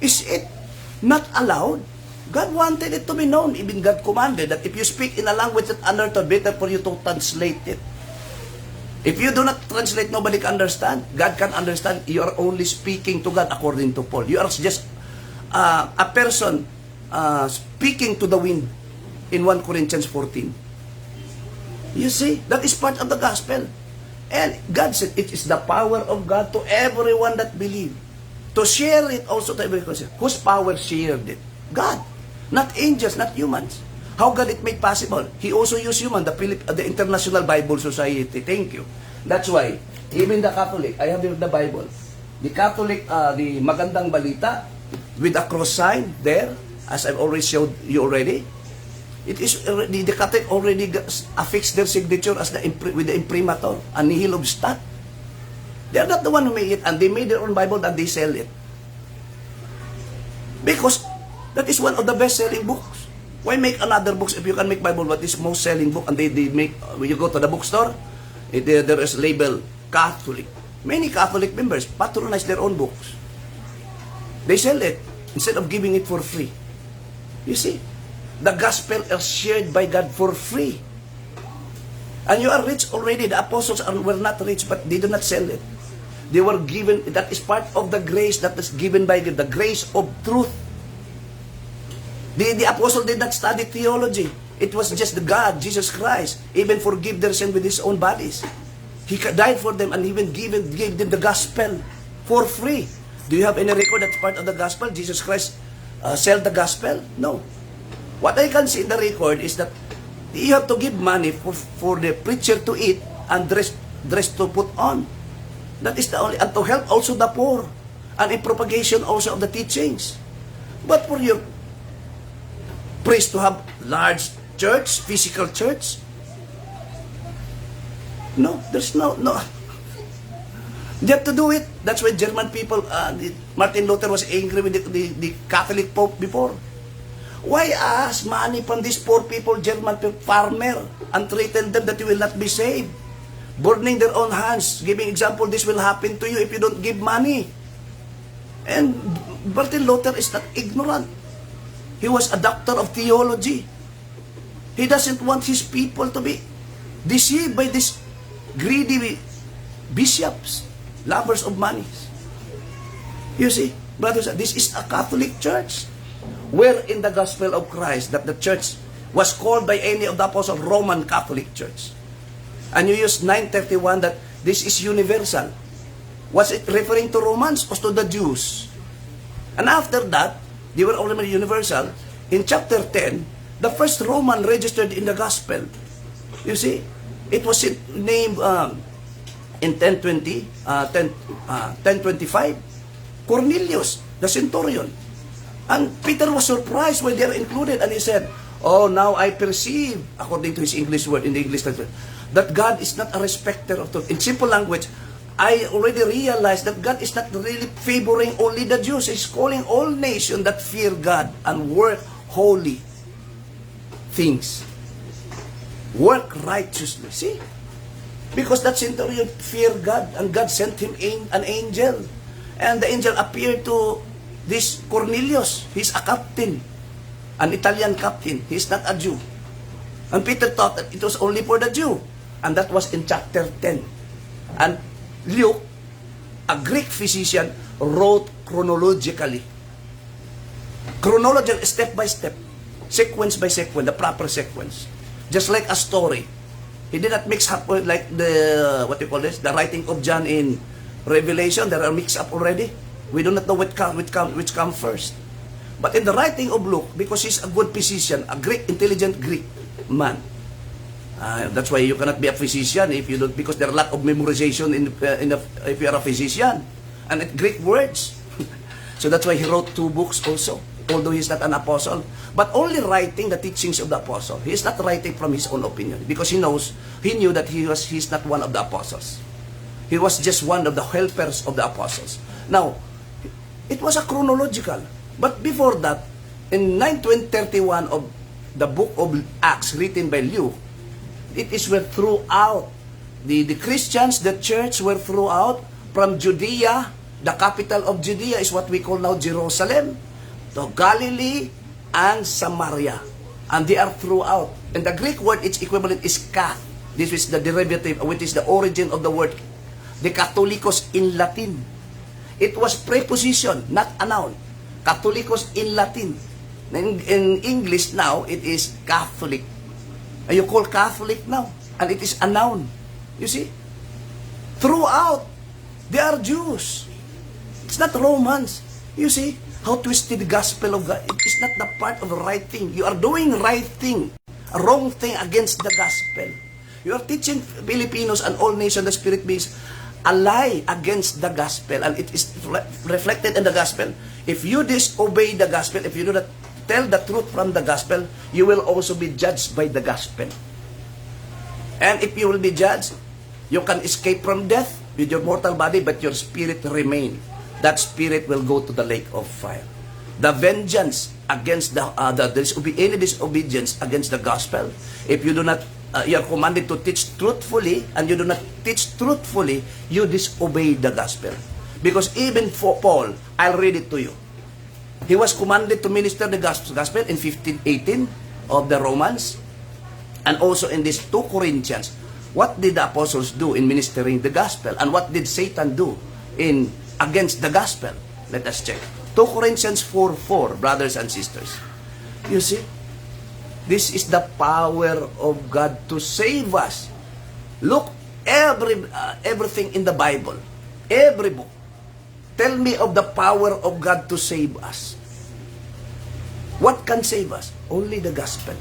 Is it not allowed? God wanted it to be known. Even God commanded that if you speak in a language that understood, better for you to translate it. If you do not translate, nobody can understand. God can understand. You are only speaking to God according to Paul. You are just a person speaking to the wind in 1 Corinthians 14. You see, that is part of the gospel. And God said, it is the power of God to everyone that believe. To share it also to everyone. Whose power shared it? God. Not angels, not humans. How God it made possible? He also used human, the International Bible Society. Thank you. That's why Even the Catholic, I have the Bible. The Catholic, the Magandang Balita, with a cross sign there, as I've already showed you already. It is the Catholic already affixed their signature as with the imprimatur, a nihil obstat. They are not the one who made it, and they made their own Bible and they sell it. Because that is one of the best-selling books. Why make another books if you can make Bible what is most selling book? And they make, when you go to the bookstore, there is label Catholic. Many Catholic members patronize their own books. They sell it instead of giving it for free. You see, the gospel is shared by God for free. And you are rich already. The apostles were not rich, but they do not sell it. They were given, that is part of the grace that is given by God, the grace of truth. The apostle did not study theology. It was just the God, Jesus Christ, even forgive their sin with His own bodies. He died for them and even gave them the gospel for free. Do you have any record that's part of the gospel? Jesus Christ sell the gospel? No. What I can see in the record is that you have to give money for the preacher to eat and dress to put on. That is the only, and to help also the poor, and in propagation also of the teachings. But for your priest to have large church, physical church, no, there's no. They have to do it. That's why German people, Martin Luther was angry with the Catholic Pope before. Why ask money from these poor people, German farmer, and threaten them that you will not be saved? Burning their own hands, giving example, this will happen to you if you don't give money. And Martin Luther is not ignorant. He was a doctor of theology. He doesn't want his people to be deceived by these greedy bishops, lovers of money. You see, brothers, this is a Catholic church. Where in the gospel of Christ that the church was called by any of the apostles Roman Catholic Church? And you use 931 that this is universal. Was it referring to Romans or to the Jews? And after that, they were already universal. In chapter 10, the first Roman registered in the gospel. You see, it was named in 1025, Cornelius, the centurion. And Peter was surprised when they are included, and he said, "Oh, now I perceive," according to his English word in the English translation, "that God is not a respecter of truth." In simple language, I already realized that God is not really favoring only the Jews. He's calling all nations that fear God and work holy things. Work righteously. See? Because that centurion feared God, and God sent him an angel. And the angel appeared to this Cornelius. He's a captain, an Italian captain. He's not a Jew. And Peter thought that it was only for the Jew. And that was in chapter 10. And Luke, a Greek physician, wrote chronologically. Chronological, step by step. Sequence by sequence, the proper sequence. Just like a story. He did not mix up with like the, what you call this, the writing of John in Revelation. There are mixed up already. We do not know which come first. But in the writing of Luke, because he's a good physician, a Greek, intelligent Greek man. That's why you cannot be a physician if you don't, because there are a lot of memorization if you are a physician. And Greek words. So that's why he wrote 2 books also, although he's not an apostle. But only writing the teachings of the apostle. He is not writing from his own opinion, because he knew that he's not one of the apostles. He was just one of the helpers of the apostles. Now, it was a chronological. But before that, in 931 of the book of Acts written by Luke, it is where throughout the Christians, the church were throughout from Judea, the capital of Judea is what we call now Jerusalem, to Galilee and Samaria. And they are throughout. And the Greek word, its equivalent is kath. This is the derivative, which is the origin of the word, the Catholicos in Latin. It was preposition, not a noun. Catholicos in Latin. In English now, it is Catholic. And you call Catholic now. And it is a noun. You see? Throughout, they are Jews. It's not Romans. You see how twisted the gospel of God. It is not the part of the right thing. You are doing right thing, a wrong thing against the gospel. You are teaching Filipinos and all nations, the spirit beings, a lie against the gospel, and it is reflected in the gospel. If you disobey the gospel, if you do not tell the truth from the gospel, you will also be judged by the gospel. And if you will be judged, you can escape from death with your mortal body, but your spirit remain. That spirit will go to the lake of fire. The vengeance against any disobedience against the gospel, if you do not, you are commanded to teach truthfully, and you do not teach truthfully, you disobey the gospel. Because even for Paul, I'll read it to you. He was commanded to minister the gospel in 15:18 of the Romans, and also in this 2 Corinthians. What did the apostles do in ministering the gospel? And what did Satan do against the gospel? Let us check. 2 Corinthians 4:4, brothers and sisters. You see, this is the power of God to save us. Look, everything in the Bible, every book, tell me of the power of God to save us. What can save us? Only the gospel.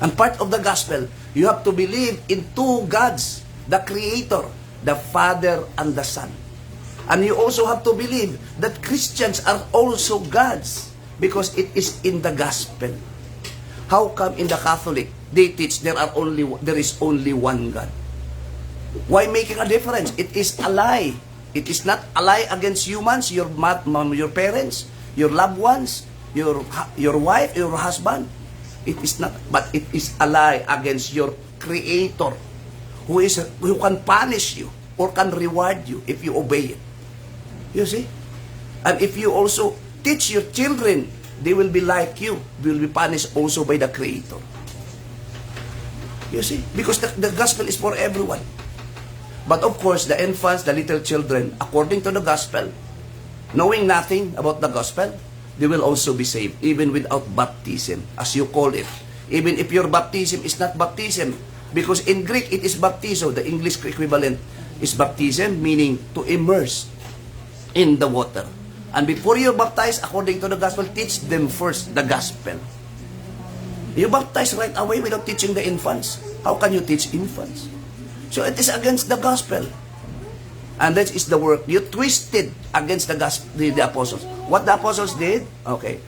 And part of the gospel, you have to believe in two gods, the Creator, the Father, and the Son. And you also have to believe that Christians are also gods, because it is in the gospel. How come in the Catholic, they teach there is only one God? Why making a difference? It is a lie. It is not a lie against humans, your parents, your loved ones, your wife, your husband. It is not, but it is a lie against your Creator, who can punish you or can reward you if you obey it. You see? And if you also teach your children, they will be like you. They will be punished also by the Creator. You see? Because the gospel is for everyone. But of course, the infants, the little children, according to the gospel, knowing nothing about the gospel, they will also be saved, even without baptism, as you call it. Even if your baptism is not baptism, because in Greek it is baptizo, the English equivalent is baptism, meaning to immerse in the water. And before you baptize, according to the gospel, teach them first the gospel. You baptize right away without teaching the infants. How can you teach infants? So it is against the gospel. And that is the work. You twisted against the gospel, the apostles. What the apostles did? Okay.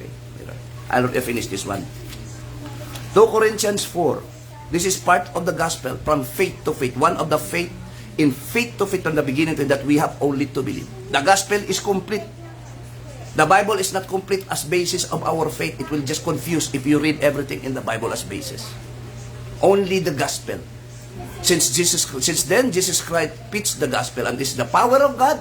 I'll finish this one. 2 Corinthians 4. This is part of the gospel, from faith to faith. One of the faith, in faith to faith from the beginning, to that we have only to believe. The gospel is complete. The Bible is not complete as basis of our faith. It will just confuse if you read everything in the Bible as basis. Only the gospel. Since then, Jesus Christ preached the gospel, and this is the power of God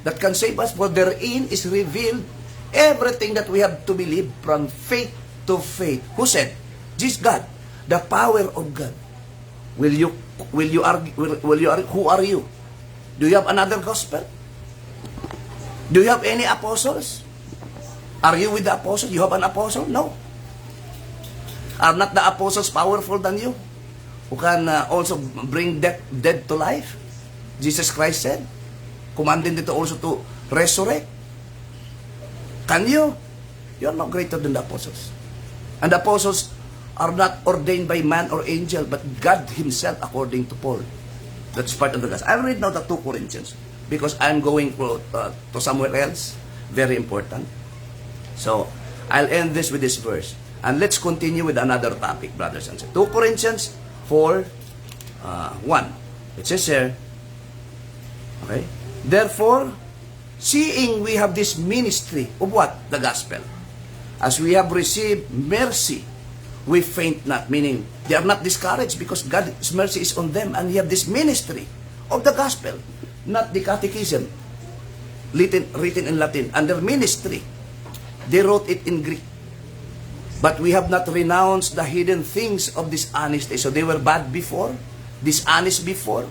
that can save us, for therein is revealed everything that we have to believe from faith to faith. Who said? Jesus God. The power of God. Will you argue? Who are you? Do you have another gospel? Do you have any apostles? Are you with the apostles? You have an apostle? No. Are not the apostles powerful than you? Who can also bring dead to life? Jesus Christ said, commanding them also to resurrect. Can you? You are not greater than the apostles. And the apostles are not ordained by man or angel, but God Himself, according to Paul. That's part of the gospel. I'll read now the 2 Corinthians, because I'm going to somewhere else, very important. So, I'll end this with this verse. And let's continue with another topic, brothers and sisters. 2 Corinthians 4, 1. It says here, okay, therefore, seeing we have this ministry of what? The gospel. As we have received mercy, we faint not, meaning they are not discouraged, because God's mercy is on them, and we have this ministry of the gospel, not the catechism written in Latin. Under ministry, they wrote it in Greek. But we have not renounced the hidden things of dishonesty. So they were bad before, dishonest before,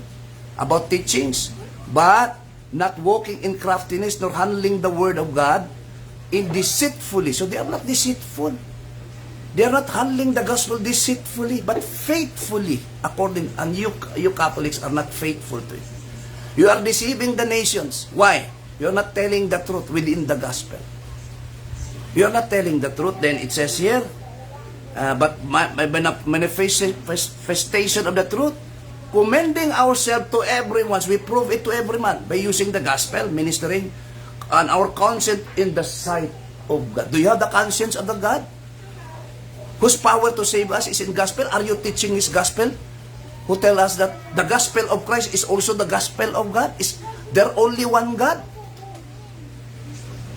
about teachings, but not walking in craftiness, nor handling the word of God in deceitfully. So they are not deceitful. They are not handling the gospel deceitfully, but faithfully. And you Catholics are not faithful to it. You are deceiving the nations. Why? You are not telling the truth within the gospel. You are not telling the truth. Then it says here, but my manifestation of the truth commending ourselves to everyone. We prove it to everyone by using the gospel, ministering, and our conscience in the sight of God. Do you have the conscience of the God? Whose power to save us is in gospel? Are you teaching His gospel? Who tell us that the gospel of Christ is also the gospel of God? Is there only one God?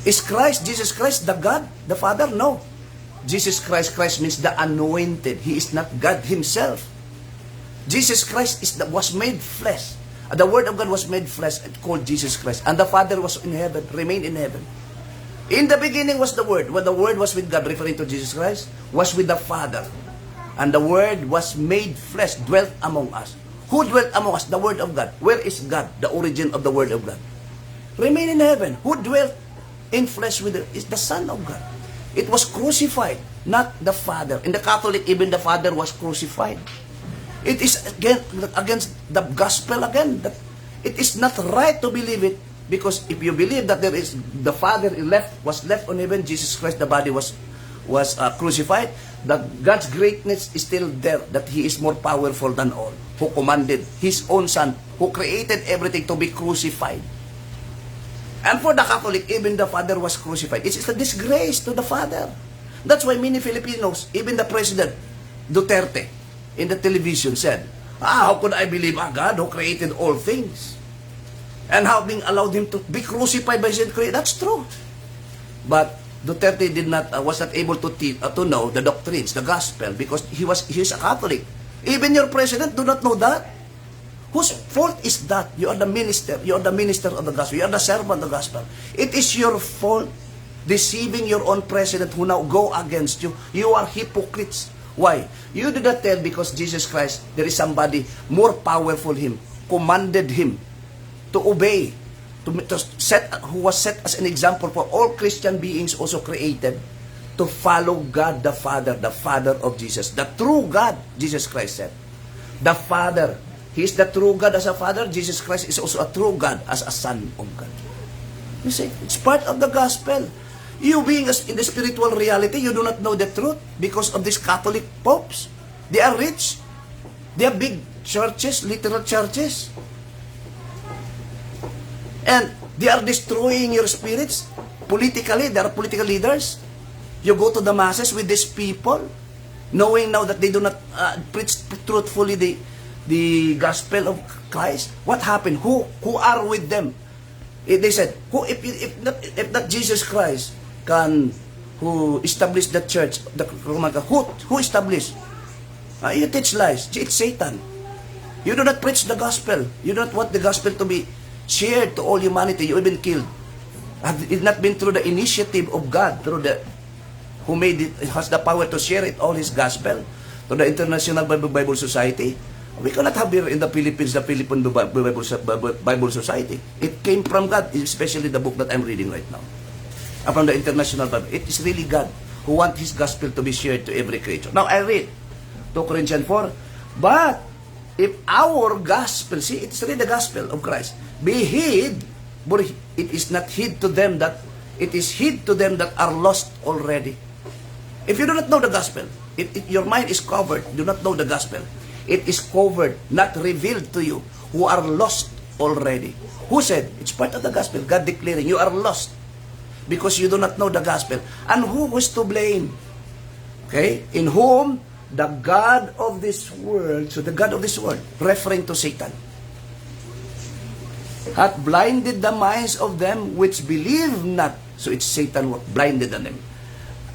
Is Christ, Jesus Christ, the God, the Father? No. Jesus Christ, Christ means the anointed. He is not God Himself. Jesus Christ was made flesh. The Word of God was made flesh, called Jesus Christ. And the Father was in heaven, remained in heaven. In the beginning was the Word. When the Word was with God, referring to Jesus Christ, was with the Father. And the Word was made flesh, dwelt among us. Who dwelt among us? The Word of God. Where is God? The origin of the Word of God. Remain in heaven. Who dwelt in flesh with it? Is the Son of God. It was crucified, not the Father. In the Catholic, even the Father was crucified. It is again against the gospel again. That it is not right to believe it, because if you believe that there is the Father was left on heaven, Jesus Christ, the body was crucified, that God's greatness is still there, that He is more powerful than all, who commanded His own Son, who created everything, to be crucified. And for the Catholic, even the Father was crucified. It is a disgrace to the Father. That's why many Filipinos, even the President Duterte, in the television said, how could I believe a God who created all things? And how being allowed Him to be crucified by His creator? That's true. But Duterte was not able to know the doctrines, the gospel, because he is a Catholic. Even your president do not know that. Whose fault is that? You are the minister. You are the minister of the gospel. You are the servant of the gospel. It is your fault deceiving your own president who now go against you. You are hypocrites. Why? You did not tell because Jesus Christ, there is somebody more powerful Him, commanded Him to obey, who was set as an example for all Christian beings also created, to follow God the Father of Jesus. The true God, Jesus Christ said. The Father. He is the true God as a Father. Jesus Christ is also a true God as a Son of God. You see, it's part of the gospel. You being in the spiritual reality, you do not know the truth because of these Catholic popes. They are rich. They have big churches, literal churches. And they are destroying your spirits. Politically, they are political leaders. You go to the masses with these people, knowing now that they do not preach truthfully the gospel of Christ. What happened? Who are with them? They said, if not Jesus Christ who established the church, the Roman, who established? You teach lies. It's Satan. You do not preach the gospel. You don't want the gospel to be shared to all humanity. You have been killed. Had it not been through the initiative of God, who made it, has the power to share it, all His gospel, to the International Bible Society, we cannot have here in the Philippines the Philippine Bible Society. It came from God, especially the book that I'm reading right now. From the International Bible. It is really God who wants His gospel to be shared to every creature. Now I read 2 Corinthians 4. But if our gospel, see, it's really the gospel of Christ, be hid, but it is not hid to them that, it is hid to them that are lost already. If you do not know the gospel, your mind is covered, do not know the gospel. It is covered, not revealed to you, who are lost already. Who said? It's part of the gospel. God declaring, you are lost because you do not know the gospel. And who was to blame? Okay? In whom the God of this world, so the God of this world, referring to Satan, hath blinded the minds of them which believe not. So it's Satan who blinded them.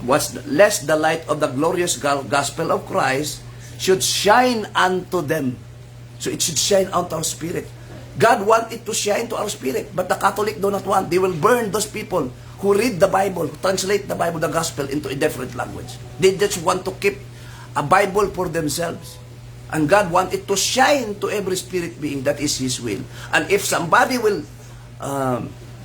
Lest the light of the glorious gospel of Christ should shine unto them. So it should shine unto our spirit. God wants it to shine to our spirit, but the Catholic do not want. They will burn those people who read the Bible, who translate the Bible, the gospel, into a different language. They just want to keep a Bible for themselves. And God wants it to shine to every spirit being. That is His will. And if somebody will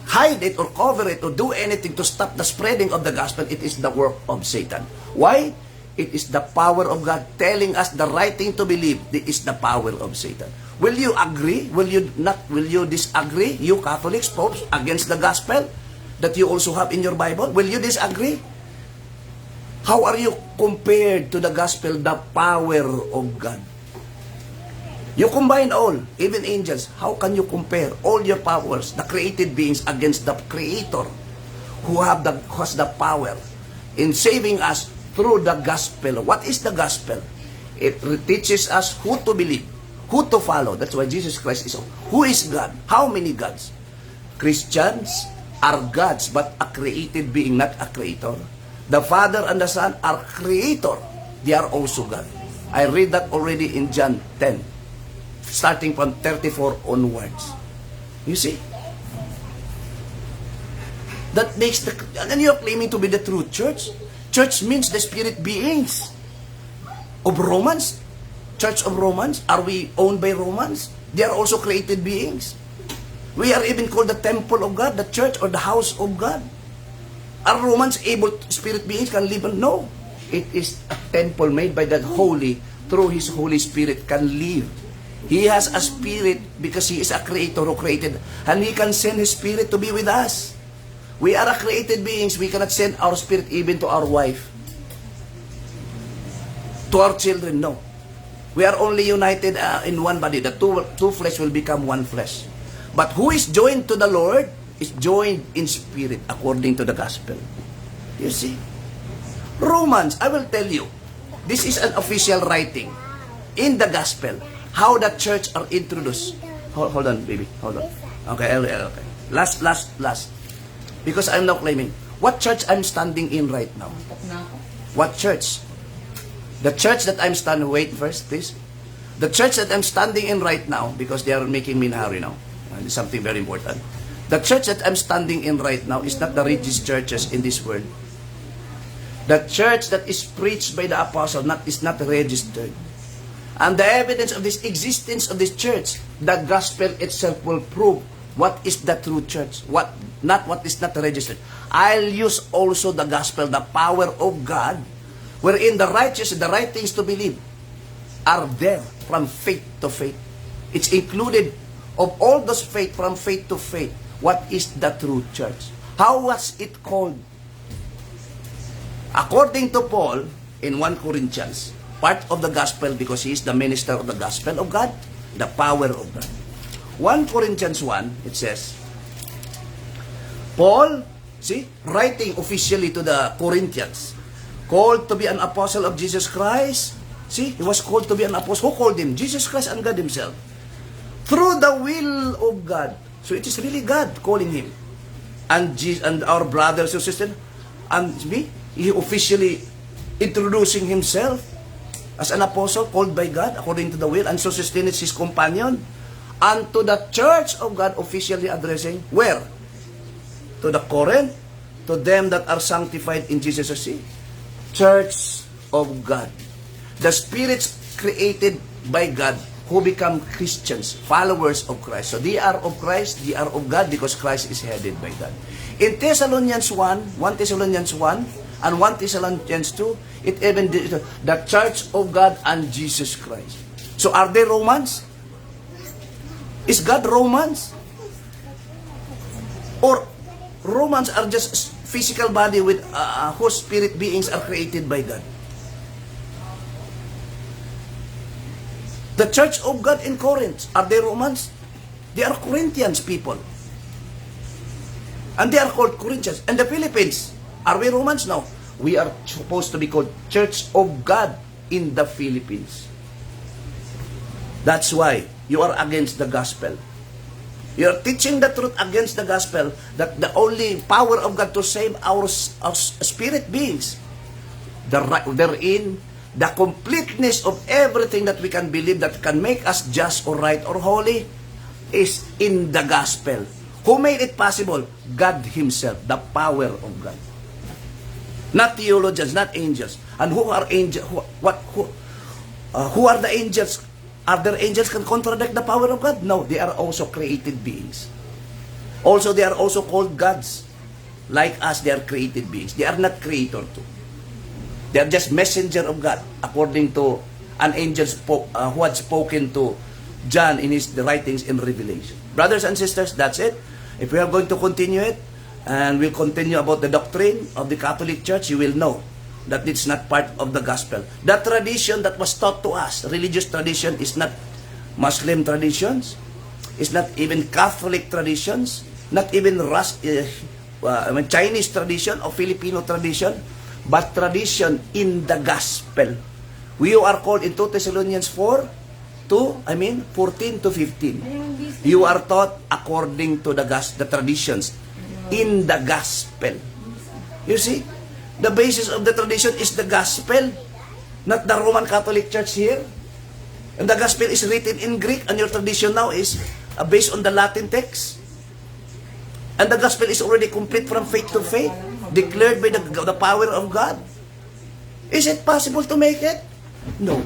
hide it or cover it or do anything to stop the spreading of the gospel, it is the work of Satan. Why? It is the power of God telling us the right thing to believe. It is the power of Satan. Will you agree? Will you not? Will you disagree? You Catholics, popes, against the gospel that you also have in your Bible? Will you disagree? How are you compared to the gospel, the power of God? You combine all, even angels. How can you compare all your powers, the created beings, against the Creator who has the power in saving us through the gospel? What is the gospel? It teaches us who to believe, who to follow. That's why Jesus Christ is. Who is God? How many gods? Christians are gods, but a created being, not a creator. The Father and the Son are creator. They are also God. I read that already in John 10, starting from 34 onwards. You see? That makes the... And then you're claiming to be the true church. Church means the spirit beings of Romans. Church of Romans. Are we owned by Romans? They are also created beings. We are even called the temple of God, the church or the house of God. Are Romans able, spirit beings can live on? No. It is a temple made by the Holy, through His Holy Spirit can live. He has a spirit because He is a creator who created, and He can send His spirit to be with us. We are a created beings. We cannot send our spirit even to our wife, to our children. No. We are only united in one body. The two flesh will become one flesh. But who is joined to the Lord is joined in spirit according to the gospel. You see? Romans, I will tell you, this is an official writing in the gospel. How the church are introduced. Hold on, baby. Hold on. Okay. Last. Because I'm now claiming. What church I'm standing in right now? What church? The church that I'm standing... Wait first, please. The church that I'm standing in right now, because they are making me in a hurry now. And it's something very important. The church that I'm standing in right now is not the richest churches in this world. The church that is preached by the apostle is not registered. And the evidence of this existence of this church, the gospel itself will prove what is the true church, what is not registered. I'll use also the gospel, the power of God, wherein the righteous, the right things to believe are there from faith to faith. It's included of all those faith, from faith to faith. What is the true church? How was it called? According to Paul, in 1 Corinthians, part of the gospel, because he is the minister of the gospel of God, the power of God. 1 Corinthians 1, it says, Paul, see, writing officially to the Corinthians, called to be an apostle of Jesus Christ. See, he was called to be an apostle. Who called him? Jesus Christ and God Himself. Through the will of God. So it is really God calling him. And our brothers and sisters, and me, he officially introducing himself as an apostle called by God according to the will, and so Sosthenes his companion, and to the church of God officially addressing, where? To the Corinth, to them that are sanctified in Jesus as church of God. The spirits created by God who become Christians, followers of Christ. So they are of Christ, they are of God, because Christ is headed by God. In Thessalonians 1, 1 Thessalonians 1, and 1 Thessalonians 2, it even the church of God and Jesus Christ. So are they Romans? Is God Romans? Or Romans are just physical body with whose spirit beings are created by God? The church of God in Corinth, are they Romans? They are Corinthians people. And they are called Corinthians. And the Philippines, are we Romans? No. We are supposed to be called Church of God in the Philippines. That's why you are against the gospel. You are teaching the truth against the gospel, that the only power of God to save our spirit beings, therein, the completeness of everything that we can believe that can make us just or right or holy is in the gospel. Who made it possible? God Himself, the power of God. Not theologians, not angels. And who are angels? Who are the angels? Are there angels can contradict the power of God? No, they are also created beings. Also, they are also called gods. Like us, they are created beings. They are not creator too. They are just messenger of God, according to an angel who had spoken to John in his writings in Revelation. Brothers and sisters, that's it. If we are going to continue it, and we'll continue about the doctrine of the Catholic Church, you will know that it's not part of the gospel. The tradition that was taught to us, religious tradition, is not Muslim traditions. It's not even Catholic traditions. Not even Chinese tradition or Filipino tradition. But tradition in the gospel. We are called in 2 Thessalonians 14 to 15. You are taught according to the traditions in the gospel. You see, the basis of the tradition is the gospel, not the Roman Catholic Church here. And the gospel is written in Greek, and your tradition now is based on the Latin text. And the gospel is already complete from faith to faith, declared by the power of God. Is it possible to make it? No.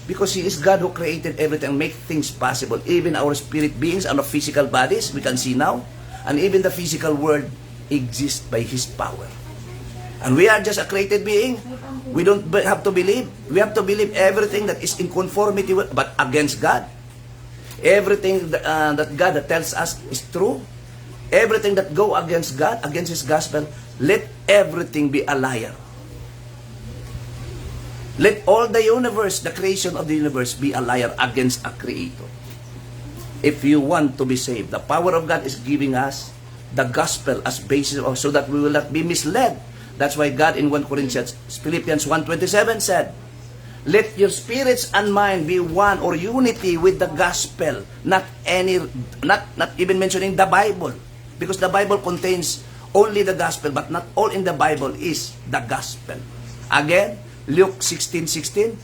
Because He is God who created everything and make things possible. Even our spirit beings and our physical bodies, we can see now. And even the physical world exists by His power. And we are just a created being. We don't have to believe. We have to believe everything that is in conformity with, but against God. Everything that God tells us is true. Everything that go against God, against His gospel, let everything be a liar. Let all the universe, the creation of the universe, be a liar against a creator. If you want to be saved, the power of God is giving us the gospel as basis so that we will not be misled. That's why God in Philippians 1:27 said, let your spirits and mind be one or unity with the gospel, not even mentioning the Bible. Because the Bible contains only the gospel, but not all in the Bible is the gospel. Again, Luke 16:16,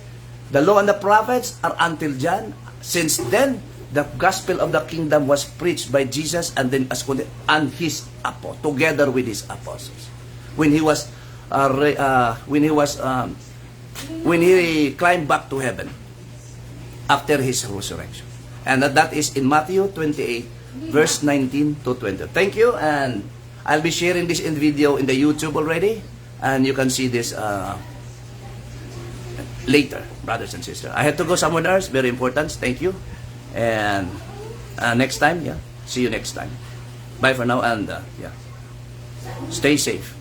the law and the prophets are until John. Since then, the gospel of the kingdom was preached by Jesus and his apostles, together with his apostles. When he climbed back to heaven after his resurrection, and that is in Matthew 28, verse 19 to 20. Thank you, and I'll be sharing this in video in the YouTube already, and you can see this later, brothers and sisters. I have to go somewhere else, very important. Thank you, and next time, see you next time. Bye for now, and stay safe.